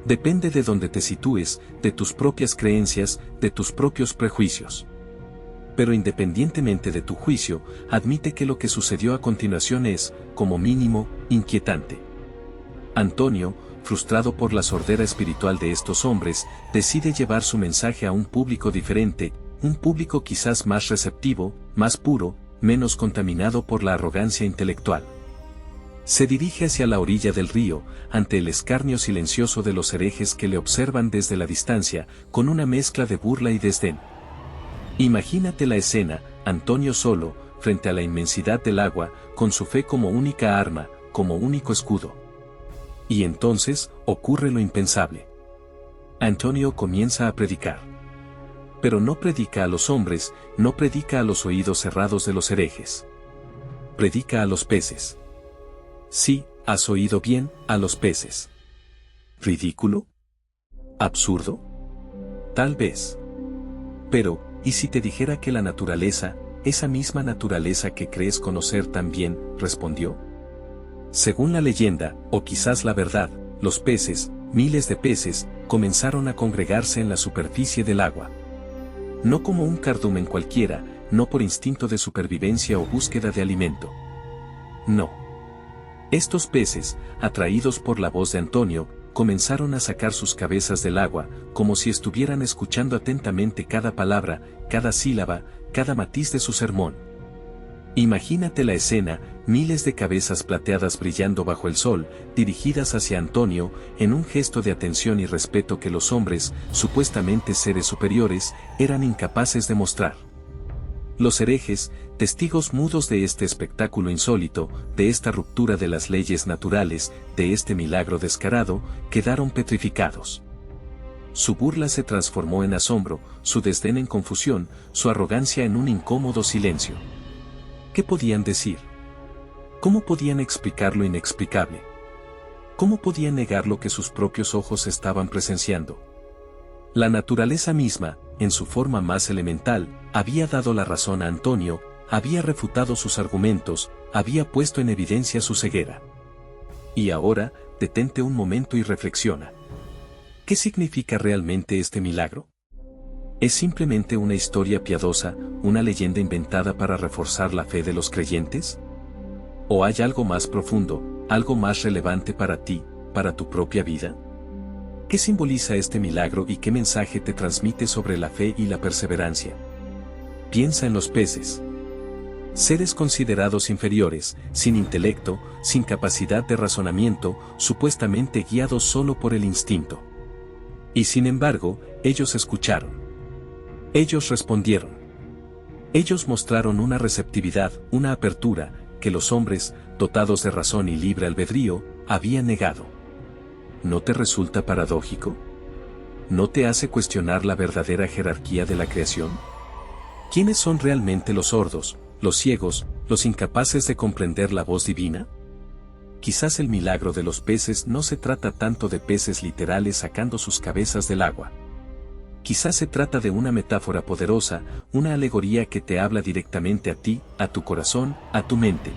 Depende de donde te sitúes, de tus propias creencias, de tus propios prejuicios. Pero independientemente de tu juicio, admite que lo que sucedió a continuación es, como mínimo, inquietante. Antonio, frustrado por la sordera espiritual de estos hombres, decide llevar su mensaje a un público diferente, un público quizás más receptivo, más puro, menos contaminado por la arrogancia intelectual. Se dirige hacia la orilla del río, ante el escarnio silencioso de los herejes que le observan desde la distancia, con una mezcla de burla y desdén. Imagínate la escena, Antonio solo, frente a la inmensidad del agua, con su fe como única arma, como único escudo. Y entonces, ocurre lo impensable. Antonio comienza a predicar. Pero no predica a los hombres, no predica a los oídos cerrados de los herejes. Predica a los peces. Sí, has oído bien, a los peces. ¿Ridículo? ¿Absurdo? Tal vez. Pero, ¿y si te dijera que la naturaleza, esa misma naturaleza que crees conocer tan bien, respondió? Según la leyenda, o quizás la verdad, los peces, miles de peces, comenzaron a congregarse en la superficie del agua. No como un cardumen cualquiera, no por instinto de supervivencia o búsqueda de alimento. No. Estos peces, atraídos por la voz de Antonio, comenzaron a sacar sus cabezas del agua, como si estuvieran escuchando atentamente cada palabra, cada sílaba, cada matiz de su sermón. Imagínate la escena, miles de cabezas plateadas brillando bajo el sol, dirigidas hacia Antonio, en un gesto de atención y respeto que los hombres, supuestamente seres superiores, eran incapaces de mostrar. Los herejes, testigos mudos de este espectáculo insólito, de esta ruptura de las leyes naturales, de este milagro descarado, quedaron petrificados. Su burla se transformó en asombro, su desdén en confusión, su arrogancia en un incómodo silencio. ¿Qué podían decir? ¿Cómo podían explicar lo inexplicable? ¿Cómo podían negar lo que sus propios ojos estaban presenciando? La naturaleza misma, en su forma más elemental, había dado la razón a Antonio, había refutado sus argumentos, había puesto en evidencia su ceguera. Y ahora, detente un momento y reflexiona. ¿Qué significa realmente este milagro? ¿Es simplemente una historia piadosa, una leyenda inventada para reforzar la fe de los creyentes? ¿O hay algo más profundo, algo más relevante para ti, para tu propia vida? ¿Qué simboliza este milagro y qué mensaje te transmite sobre la fe y la perseverancia? Piensa en los peces. Seres considerados inferiores, sin intelecto, sin capacidad de razonamiento, supuestamente guiados solo por el instinto. Y sin embargo, ellos escucharon. Ellos respondieron. Ellos mostraron una receptividad, una apertura, que los hombres, dotados de razón y libre albedrío, habían negado. ¿No te resulta paradójico? ¿No te hace cuestionar la verdadera jerarquía de la creación? ¿Quiénes son realmente los sordos, los ciegos, los incapaces de comprender la voz divina? Quizás el milagro de los peces no se trata tanto de peces literales sacando sus cabezas del agua. Quizás se trata de una metáfora poderosa, una alegoría que te habla directamente a ti, a tu corazón, a tu mente.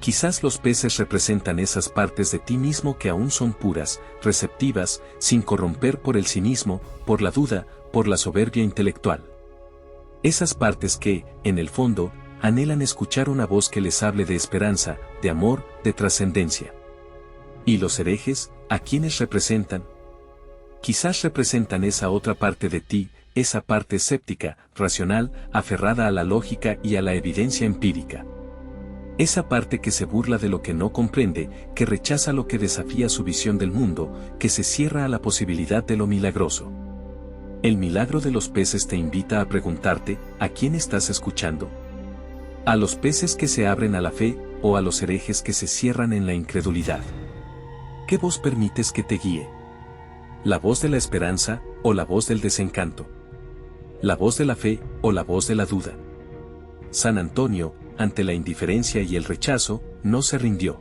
Quizás los peces representan esas partes de ti mismo que aún son puras, receptivas, sin corromper por el cinismo, por la duda, por la soberbia intelectual. Esas partes que, en el fondo, anhelan escuchar una voz que les hable de esperanza, de amor, de trascendencia. ¿Y los herejes, a quiénes representan? Quizás representan esa otra parte de ti, esa parte escéptica, racional, aferrada a la lógica y a la evidencia empírica. Esa parte que se burla de lo que no comprende, que rechaza lo que desafía su visión del mundo, que se cierra a la posibilidad de lo milagroso. El milagro de los peces te invita a preguntarte, ¿a quién estás escuchando? ¿A los peces que se abren a la fe, o a los herejes que se cierran en la incredulidad? ¿Qué voz permites que te guíe? ¿La voz de la esperanza, o la voz del desencanto? ¿La voz de la fe, o la voz de la duda? San Antonio, ante la indiferencia y el rechazo, no se rindió.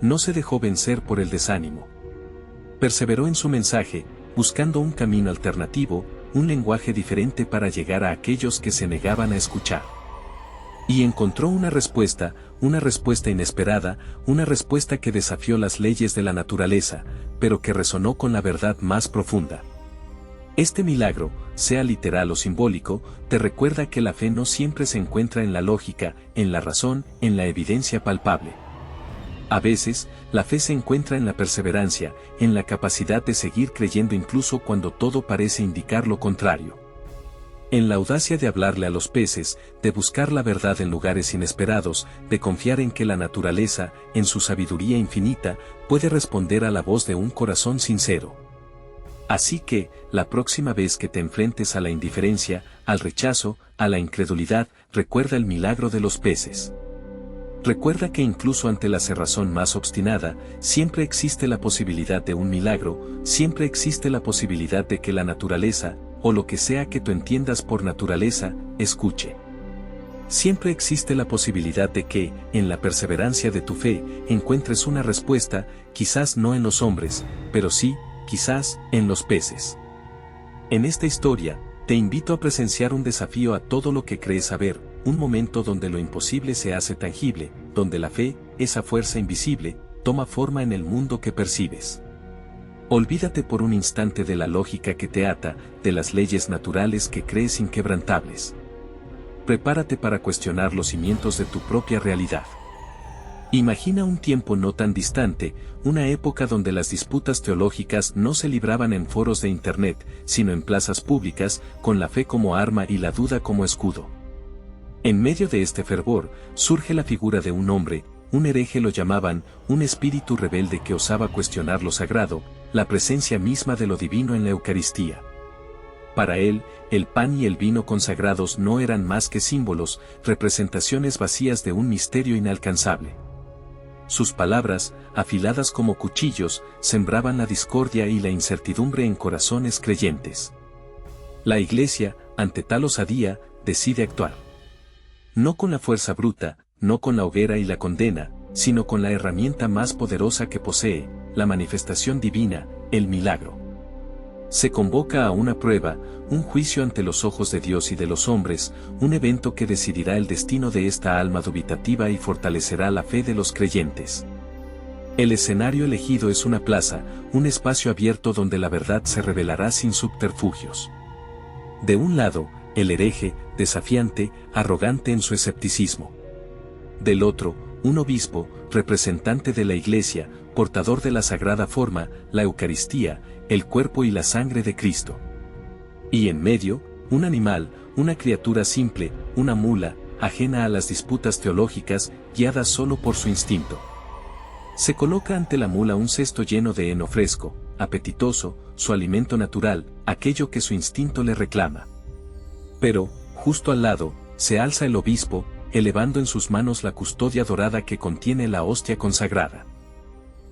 No se dejó vencer por el desánimo. Perseveró en su mensaje, buscando un camino alternativo, un lenguaje diferente para llegar a aquellos que se negaban a escuchar. Y encontró una respuesta inesperada, una respuesta que desafió las leyes de la naturaleza, pero que resonó con la verdad más profunda. Este milagro, sea literal o simbólico, te recuerda que la fe no siempre se encuentra en la lógica, en la razón, en la evidencia palpable. A veces, la fe se encuentra en la perseverancia, en la capacidad de seguir creyendo incluso cuando todo parece indicar lo contrario. En la audacia de hablarle a los peces, de buscar la verdad en lugares inesperados, de confiar en que la naturaleza, en su sabiduría infinita, puede responder a la voz de un corazón sincero. Así que, la próxima vez que te enfrentes a la indiferencia, al rechazo, a la incredulidad, recuerda el milagro de los peces. Recuerda que incluso ante la cerrazón más obstinada, siempre existe la posibilidad de un milagro, siempre existe la posibilidad de que la naturaleza, o lo que sea que tú entiendas por naturaleza, escuche. Siempre existe la posibilidad de que, en la perseverancia de tu fe, encuentres una respuesta, quizás no en los hombres, pero sí, quizás, en los peces. En esta historia, te invito a presenciar un desafío a todo lo que crees saber, un momento donde lo imposible se hace tangible, donde la fe, esa fuerza invisible, toma forma en el mundo que percibes. Olvídate por un instante de la lógica que te ata, de las leyes naturales que crees inquebrantables. Prepárate para cuestionar los cimientos de tu propia realidad. Imagina un tiempo no tan distante, una época donde las disputas teológicas no se libraban en foros de internet, sino en plazas públicas, con la fe como arma y la duda como escudo. En medio de este fervor, surge la figura de un hombre, un hereje lo llamaban, un espíritu rebelde que osaba cuestionar lo sagrado, la presencia misma de lo divino en la Eucaristía. Para él, el pan y el vino consagrados no eran más que símbolos, representaciones vacías de un misterio inalcanzable. Sus palabras, afiladas como cuchillos, sembraban la discordia y la incertidumbre en corazones creyentes. La Iglesia, ante tal osadía, decide actuar. No con la fuerza bruta, no con la hoguera y la condena, sino con la herramienta más poderosa que posee, la manifestación divina, el milagro. Se convoca a una prueba, un juicio ante los ojos de Dios y de los hombres, un evento que decidirá el destino de esta alma dubitativa y fortalecerá la fe de los creyentes. El escenario elegido es una plaza, un espacio abierto donde la verdad se revelará sin subterfugios. De un lado, el hereje, desafiante, arrogante en su escepticismo. Del otro, un obispo, representante de la Iglesia, portador de la sagrada forma, la Eucaristía, el cuerpo y la sangre de Cristo. Y en medio, un animal, una criatura simple, una mula, ajena a las disputas teológicas, guiada solo por su instinto. Se coloca ante la mula un cesto lleno de heno fresco, apetitoso, su alimento natural, aquello que su instinto le reclama. Pero, justo al lado, se alza el obispo, elevando en sus manos la custodia dorada que contiene la hostia consagrada.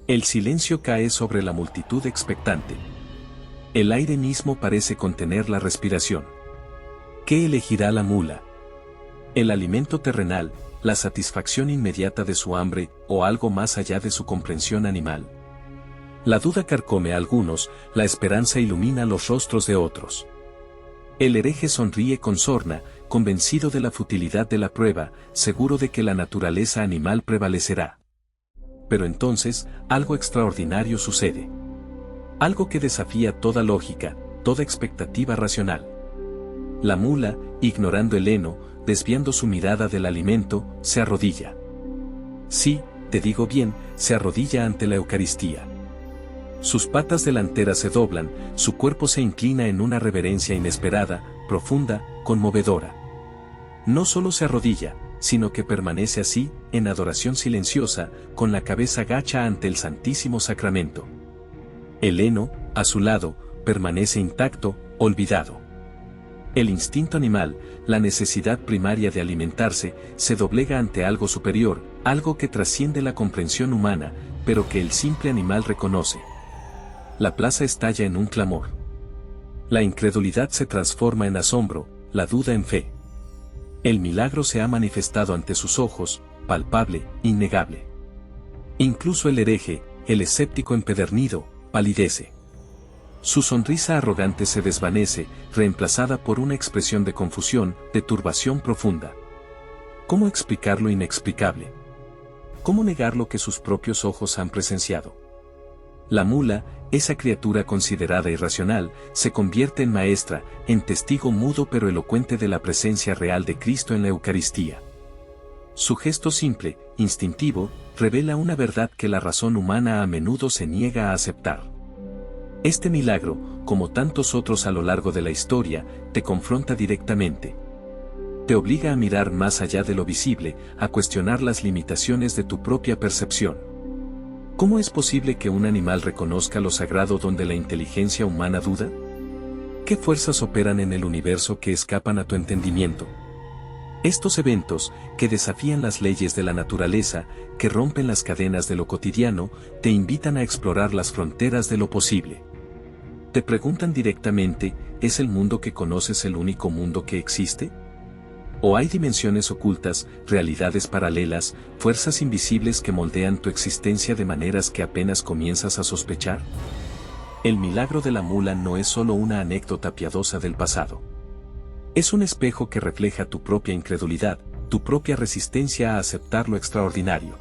El silencio cae sobre la multitud expectante. El aire mismo parece contener la respiración. ¿Qué elegirá la mula? ¿El alimento terrenal, la satisfacción inmediata de su hambre, o algo más allá de su comprensión animal? La duda carcome a algunos, la esperanza ilumina los rostros de otros. El hereje sonríe con sorna, convencido de la futilidad de la prueba, seguro de que la naturaleza animal prevalecerá. Pero entonces, algo extraordinario sucede. Algo que desafía toda lógica, toda expectativa racional. La mula, ignorando el heno, desviando su mirada del alimento, se arrodilla. Sí, te digo bien, se arrodilla ante la Eucaristía. Sus patas delanteras se doblan, su cuerpo se inclina en una reverencia inesperada, profunda, conmovedora. No solo se arrodilla, sino que permanece así, en adoración silenciosa, con la cabeza gacha ante el Santísimo Sacramento. El heno, a su lado, permanece intacto, olvidado. El instinto animal, la necesidad primaria de alimentarse, se doblega ante algo superior, algo que trasciende la comprensión humana, pero que el simple animal reconoce. La plaza estalla en un clamor. La incredulidad se transforma en asombro, la duda en fe. El milagro se ha manifestado ante sus ojos, palpable, innegable. Incluso el hereje, el escéptico empedernido, palidece. Su sonrisa arrogante se desvanece, reemplazada por una expresión de confusión, de turbación profunda. ¿Cómo explicar lo inexplicable? ¿Cómo negar lo que sus propios ojos han presenciado? La mula, esa criatura considerada irracional, se convierte en maestra, en testigo mudo pero elocuente de la presencia real de Cristo en la Eucaristía. Su gesto simple, instintivo, revela una verdad que la razón humana a menudo se niega a aceptar. Este milagro, como tantos otros a lo largo de la historia, te confronta directamente. Te obliga a mirar más allá de lo visible, a cuestionar las limitaciones de tu propia percepción. ¿Cómo es posible que un animal reconozca lo sagrado donde la inteligencia humana duda? ¿Qué fuerzas operan en el universo que escapan a tu entendimiento? Estos eventos, que desafían las leyes de la naturaleza, que rompen las cadenas de lo cotidiano, te invitan a explorar las fronteras de lo posible. Te preguntan directamente, ¿es el mundo que conoces el único mundo que existe? ¿O hay dimensiones ocultas, realidades paralelas, fuerzas invisibles que moldean tu existencia de maneras que apenas comienzas a sospechar? El milagro de la mula no es solo una anécdota piadosa del pasado. Es un espejo que refleja tu propia incredulidad, tu propia resistencia a aceptar lo extraordinario.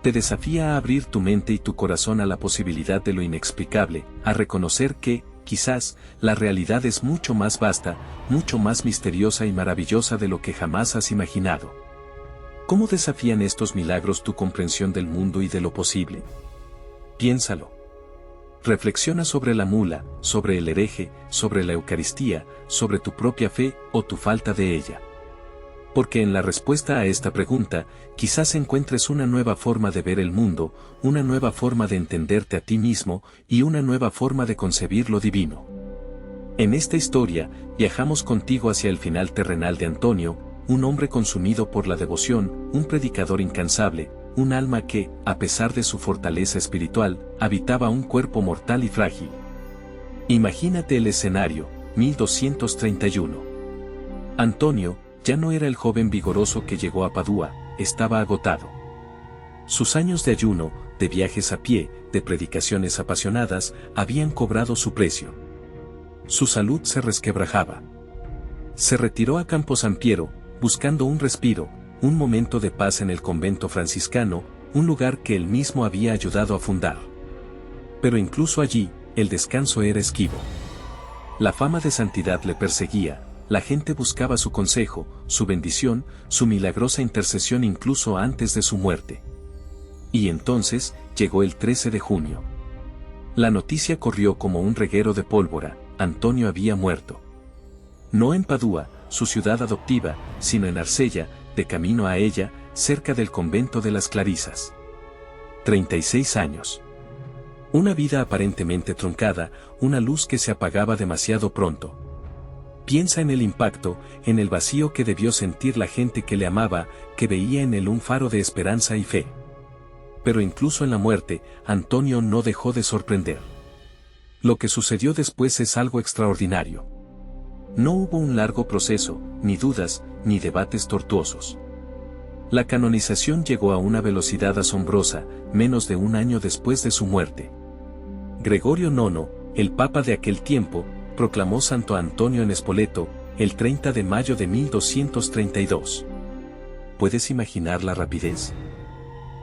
Te desafía a abrir tu mente y tu corazón a la posibilidad de lo inexplicable, a reconocer que, quizás, la realidad es mucho más vasta, mucho más misteriosa y maravillosa de lo que jamás has imaginado. ¿Cómo desafían estos milagros tu comprensión del mundo y de lo posible? Piénsalo. Reflexiona sobre la mula, sobre el hereje, sobre la Eucaristía, sobre tu propia fe o tu falta de ella. Porque en la respuesta a esta pregunta, quizás encuentres una nueva forma de ver el mundo, una nueva forma de entenderte a ti mismo y una nueva forma de concebir lo divino. En esta historia, viajamos contigo hacia el final terrenal de Antonio, un hombre consumido por la devoción, un predicador incansable, un alma que, a pesar de su fortaleza espiritual, habitaba un cuerpo mortal y frágil. Imagínate el escenario, 1231. Antonio, ya no era el joven vigoroso que llegó a Padua, estaba agotado. Sus años de ayuno, de viajes a pie, de predicaciones apasionadas, habían cobrado su precio. Su salud se resquebrajaba. Se retiró a Campo San Piero, buscando un respiro, un momento de paz en el convento franciscano, un lugar que él mismo había ayudado a fundar. Pero incluso allí, el descanso era esquivo. La fama de santidad le perseguía, la gente buscaba su consejo, su bendición, su milagrosa intercesión incluso antes de su muerte. Y entonces, llegó el 13 de junio. La noticia corrió como un reguero de pólvora, Antonio había muerto. No en Padua, su ciudad adoptiva, sino en Arsella, de camino a ella, cerca del convento de las Clarisas. 36 años. Una vida aparentemente truncada, una luz que se apagaba demasiado pronto. Piensa en el impacto, en el vacío que debió sentir la gente que le amaba, que veía en él un faro de esperanza y fe. Pero incluso en la muerte, Antonio no dejó de sorprender. Lo que sucedió después es algo extraordinario. No hubo un largo proceso, ni dudas, ni debates tortuosos. La canonización llegó a una velocidad asombrosa, menos de un año después de su muerte. Gregorio IX, el papa de aquel tiempo, proclamó Santo Antonio en Spoleto, el 30 de mayo de 1232. ¿Puedes imaginar la rapidez?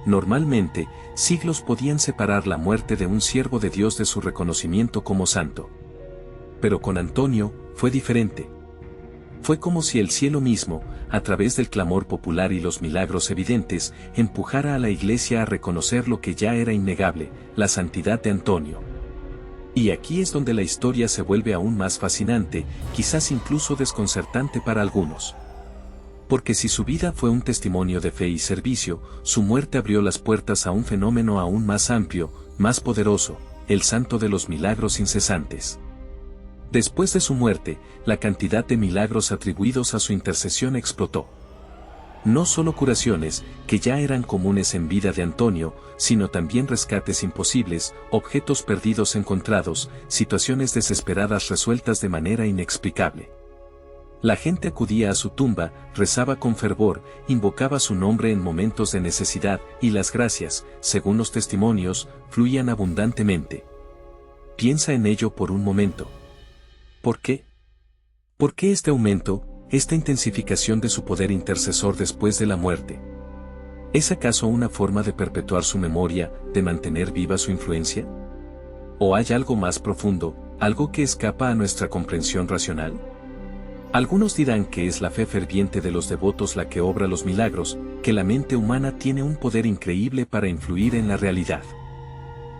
Normalmente, siglos podían separar la muerte de un siervo de Dios de su reconocimiento como santo. Pero con Antonio, fue diferente. Fue como si el cielo mismo, a través del clamor popular y los milagros evidentes, empujara a la Iglesia a reconocer lo que ya era innegable, la santidad de Antonio. Y aquí es donde la historia se vuelve aún más fascinante, quizás incluso desconcertante para algunos. Porque si su vida fue un testimonio de fe y servicio, su muerte abrió las puertas a un fenómeno aún más amplio, más poderoso, el santo de los milagros incesantes. Después de su muerte, la cantidad de milagros atribuidos a su intercesión explotó. No solo curaciones, que ya eran comunes en vida de Antonio, sino también rescates imposibles, objetos perdidos encontrados, situaciones desesperadas resueltas de manera inexplicable. La gente acudía a su tumba, rezaba con fervor, invocaba su nombre en momentos de necesidad, y las gracias, según los testimonios, fluían abundantemente. Piensa en ello por un momento. ¿Por qué? ¿Por qué este aumento, esta intensificación de su poder intercesor después de la muerte? ¿Es acaso una forma de perpetuar su memoria, de mantener viva su influencia? ¿O hay algo más profundo, algo que escapa a nuestra comprensión racional? Algunos dirán que es la fe ferviente de los devotos la que obra los milagros, que la mente humana tiene un poder increíble para influir en la realidad.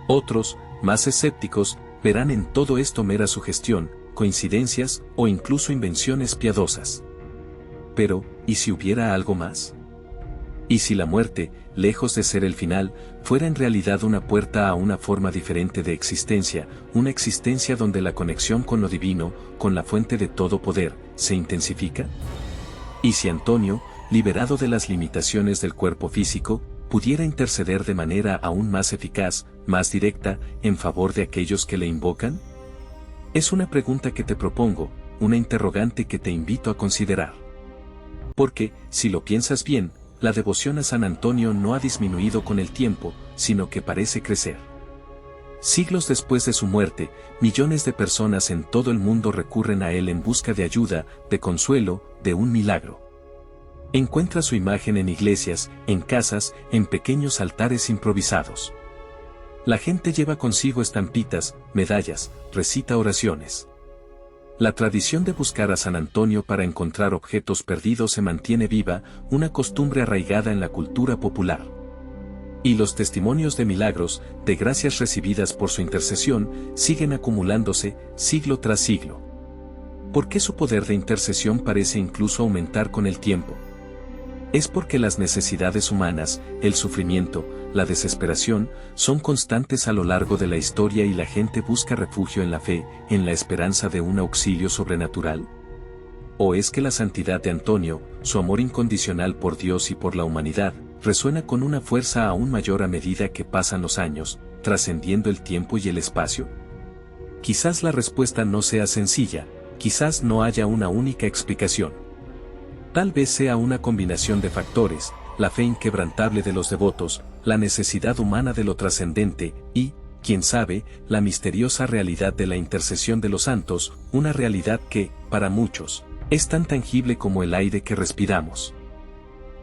Otros, más escépticos, verán en todo esto mera sugestión, coincidencias o incluso invenciones piadosas. Pero, ¿y si hubiera algo más? ¿Y si la muerte, lejos de ser el final, fuera en realidad una puerta a una forma diferente de existencia, una existencia donde la conexión con lo divino, con la fuente de todo poder, se intensifica? ¿Y si Antonio, liberado de las limitaciones del cuerpo físico, pudiera interceder de manera aún más eficaz, más directa, en favor de aquellos que le invocan? Es una pregunta que te propongo, una interrogante que te invito a considerar. Porque, si lo piensas bien, la devoción a San Antonio no ha disminuido con el tiempo, sino que parece crecer. Siglos después de su muerte, millones de personas en todo el mundo recurren a él en busca de ayuda, de consuelo, de un milagro. Encuentra su imagen en iglesias, en casas, en pequeños altares improvisados. La gente lleva consigo estampitas, medallas, recita oraciones. La tradición de buscar a San Antonio para encontrar objetos perdidos se mantiene viva, una costumbre arraigada en la cultura popular. Y los testimonios de milagros, de gracias recibidas por su intercesión, siguen acumulándose, siglo tras siglo. ¿Por qué su poder de intercesión parece incluso aumentar con el tiempo? Es porque las necesidades humanas, el sufrimiento, la desesperación, son constantes a lo largo de la historia y la gente busca refugio en la fe, en la esperanza de un auxilio sobrenatural. ¿O es que la santidad de Antonio, su amor incondicional por Dios y por la humanidad, resuena con una fuerza aún mayor a medida que pasan los años, trascendiendo el tiempo y el espacio? Quizás la respuesta no sea sencilla, quizás no haya una única explicación. Tal vez sea una combinación de factores, la fe inquebrantable de los devotos, la necesidad humana de lo trascendente y, quién sabe, la misteriosa realidad de la intercesión de los santos, una realidad que, para muchos, es tan tangible como el aire que respiramos.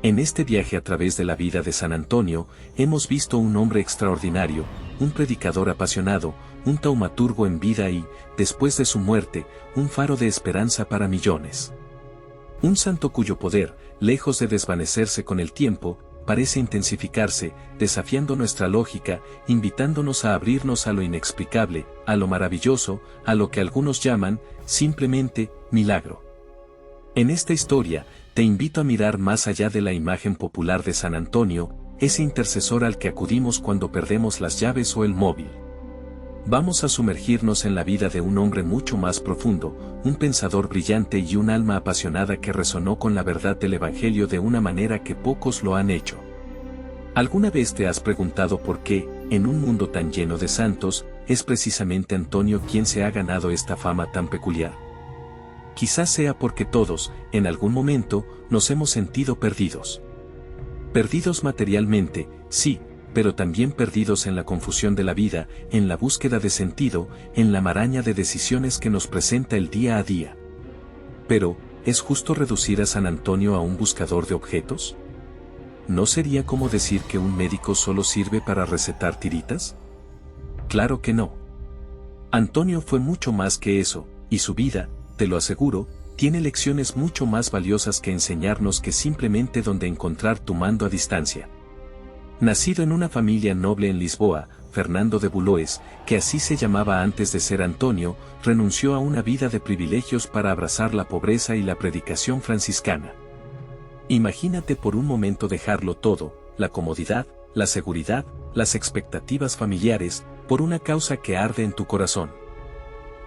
En este viaje a través de la vida de San Antonio, hemos visto un hombre extraordinario, un predicador apasionado, un taumaturgo en vida y, después de su muerte, un faro de esperanza para millones. Un santo cuyo poder, lejos de desvanecerse con el tiempo, parece intensificarse, desafiando nuestra lógica, invitándonos a abrirnos a lo inexplicable, a lo maravilloso, a lo que algunos llaman, simplemente, milagro. En esta historia, te invito a mirar más allá de la imagen popular de San Antonio, ese intercesor al que acudimos cuando perdemos las llaves o el móvil. Vamos a sumergirnos en la vida de un hombre mucho más profundo, un pensador brillante y un alma apasionada que resonó con la verdad del Evangelio de una manera que pocos lo han hecho. ¿Alguna vez te has preguntado por qué, en un mundo tan lleno de santos, es precisamente Antonio quien se ha ganado esta fama tan peculiar? Quizás sea porque todos, en algún momento, nos hemos sentido perdidos. Perdidos materialmente, sí, pero también perdidos en la confusión de la vida, en la búsqueda de sentido, en la maraña de decisiones que nos presenta el día a día. Pero, ¿es justo reducir a San Antonio a un buscador de objetos? ¿No sería como decir que un médico solo sirve para recetar tiritas? Claro que no. Antonio fue mucho más que eso, y su vida, te lo aseguro, tiene lecciones mucho más valiosas que enseñarnos que simplemente dónde encontrar tu mando a distancia. Nacido en una familia noble en Lisboa, Fernando de Bulloes, que así se llamaba antes de ser Antonio, renunció a una vida de privilegios para abrazar la pobreza y la predicación franciscana. Imagínate por un momento dejarlo todo, la comodidad, la seguridad, las expectativas familiares, por una causa que arde en tu corazón.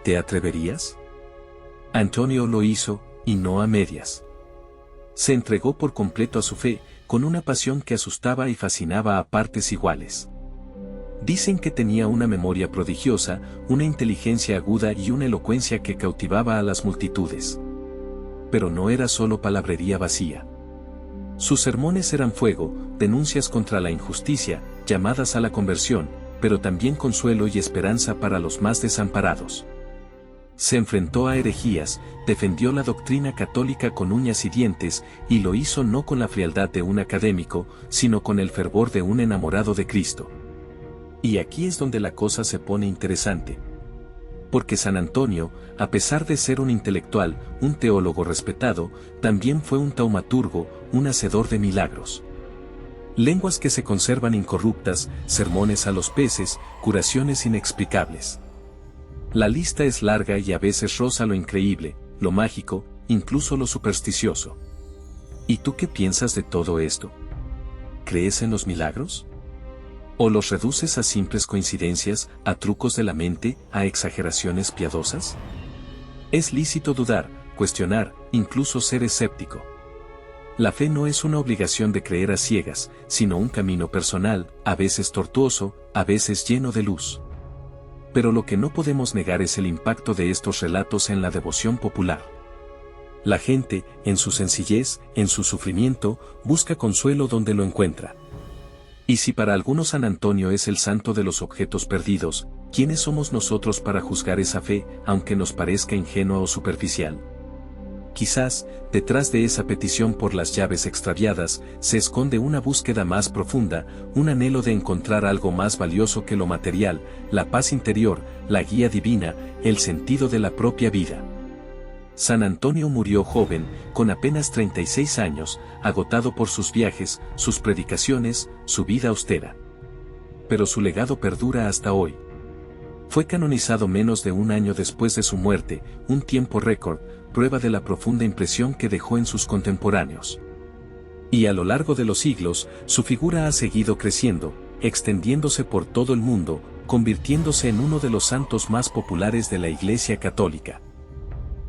¿Te atreverías? Antonio lo hizo, y no a medias. Se entregó por completo a su fe, con una pasión que asustaba y fascinaba a partes iguales. Dicen que tenía una memoria prodigiosa, una inteligencia aguda y una elocuencia que cautivaba a las multitudes. Pero no era solo palabrería vacía. Sus sermones eran fuego, denuncias contra la injusticia, llamadas a la conversión, pero también consuelo y esperanza para los más desamparados. Se enfrentó a herejías, defendió la doctrina católica con uñas y dientes, y lo hizo no con la frialdad de un académico, sino con el fervor de un enamorado de Cristo. Y aquí es donde la cosa se pone interesante. Porque San Antonio, a pesar de ser un intelectual, un teólogo respetado, también fue un taumaturgo, un hacedor de milagros. Lenguas que se conservan incorruptas, sermones a los peces, curaciones inexplicables. La lista es larga y a veces roza lo increíble, lo mágico, incluso lo supersticioso. ¿Y tú qué piensas de todo esto? ¿Crees en los milagros? ¿O los reduces a simples coincidencias, a trucos de la mente, a exageraciones piadosas? Es lícito dudar, cuestionar, incluso ser escéptico. La fe no es una obligación de creer a ciegas, sino un camino personal, a veces tortuoso, a veces lleno de luz. Pero lo que no podemos negar es el impacto de estos relatos en la devoción popular. La gente, en su sencillez, en su sufrimiento, busca consuelo donde lo encuentra. Y si para algunos San Antonio es el santo de los objetos perdidos, ¿quiénes somos nosotros para juzgar esa fe, aunque nos parezca ingenua o superficial? Quizás, detrás de esa petición por las llaves extraviadas, se esconde una búsqueda más profunda, un anhelo de encontrar algo más valioso que lo material, la paz interior, la guía divina, el sentido de la propia vida. San Antonio murió joven, con apenas 36 años, agotado por sus viajes, sus predicaciones, su vida austera. Pero su legado perdura hasta hoy. Fue canonizado menos de un año después de su muerte, un tiempo récord, prueba de la profunda impresión que dejó en sus contemporáneos. Y a lo largo de los siglos, su figura ha seguido creciendo, extendiéndose por todo el mundo, convirtiéndose en uno de los santos más populares de la Iglesia Católica.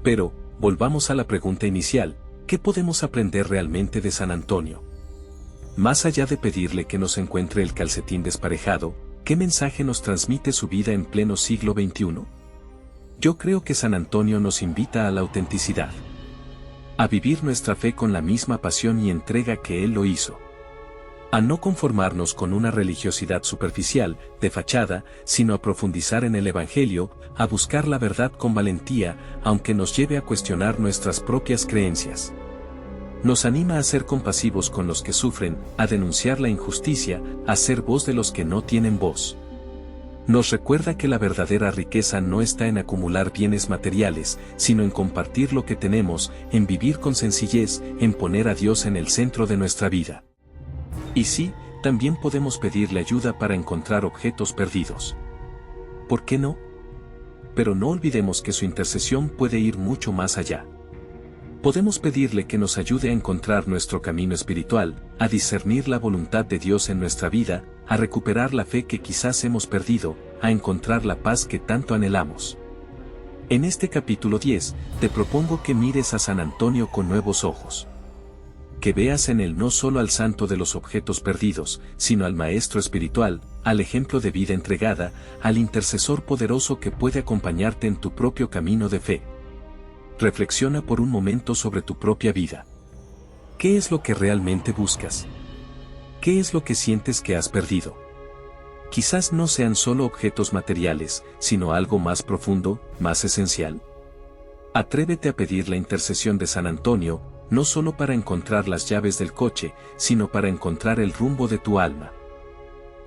Pero, volvamos a la pregunta inicial, ¿qué podemos aprender realmente de San Antonio? Más allá de pedirle que nos encuentre el calcetín desparejado, ¿qué mensaje nos transmite su vida en pleno siglo XXI? Yo creo que San Antonio nos invita a la autenticidad. A vivir nuestra fe con la misma pasión y entrega que él lo hizo. A no conformarnos con una religiosidad superficial, de fachada, sino a profundizar en el Evangelio, a buscar la verdad con valentía, aunque nos lleve a cuestionar nuestras propias creencias. Nos anima a ser compasivos con los que sufren, a denunciar la injusticia, a ser voz de los que no tienen voz. Nos recuerda que la verdadera riqueza no está en acumular bienes materiales, sino en compartir lo que tenemos, en vivir con sencillez, en poner a Dios en el centro de nuestra vida. Y sí, también podemos pedirle ayuda para encontrar objetos perdidos. ¿Por qué no? Pero no olvidemos que su intercesión puede ir mucho más allá. Podemos pedirle que nos ayude a encontrar nuestro camino espiritual, a discernir la voluntad de Dios en nuestra vida, a recuperar la fe que quizás hemos perdido, a encontrar la paz que tanto anhelamos. En este capítulo 10, te propongo que mires a San Antonio con nuevos ojos. Que veas en él no solo al santo de los objetos perdidos, sino al maestro espiritual, al ejemplo de vida entregada, al intercesor poderoso que puede acompañarte en tu propio camino de fe. Reflexiona por un momento sobre tu propia vida. ¿Qué es lo que realmente buscas? ¿Qué es lo que sientes que has perdido? Quizás no sean solo objetos materiales, sino algo más profundo, más esencial. Atrévete a pedir la intercesión de San Antonio, no solo para encontrar las llaves del coche, sino para encontrar el rumbo de tu alma.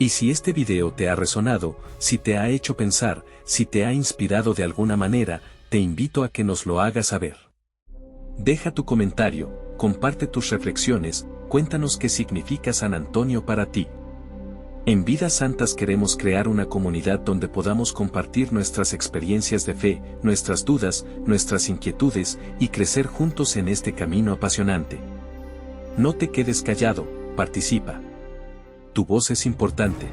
Y si este video te ha resonado, si te ha hecho pensar, si te ha inspirado de alguna manera, te invito a que nos lo hagas saber. Deja tu comentario, comparte tus reflexiones, cuéntanos qué significa San Antonio para ti. En Vidas Santas queremos crear una comunidad donde podamos compartir nuestras experiencias de fe, nuestras dudas, nuestras inquietudes y crecer juntos en este camino apasionante. No te quedes callado, participa. Tu voz es importante.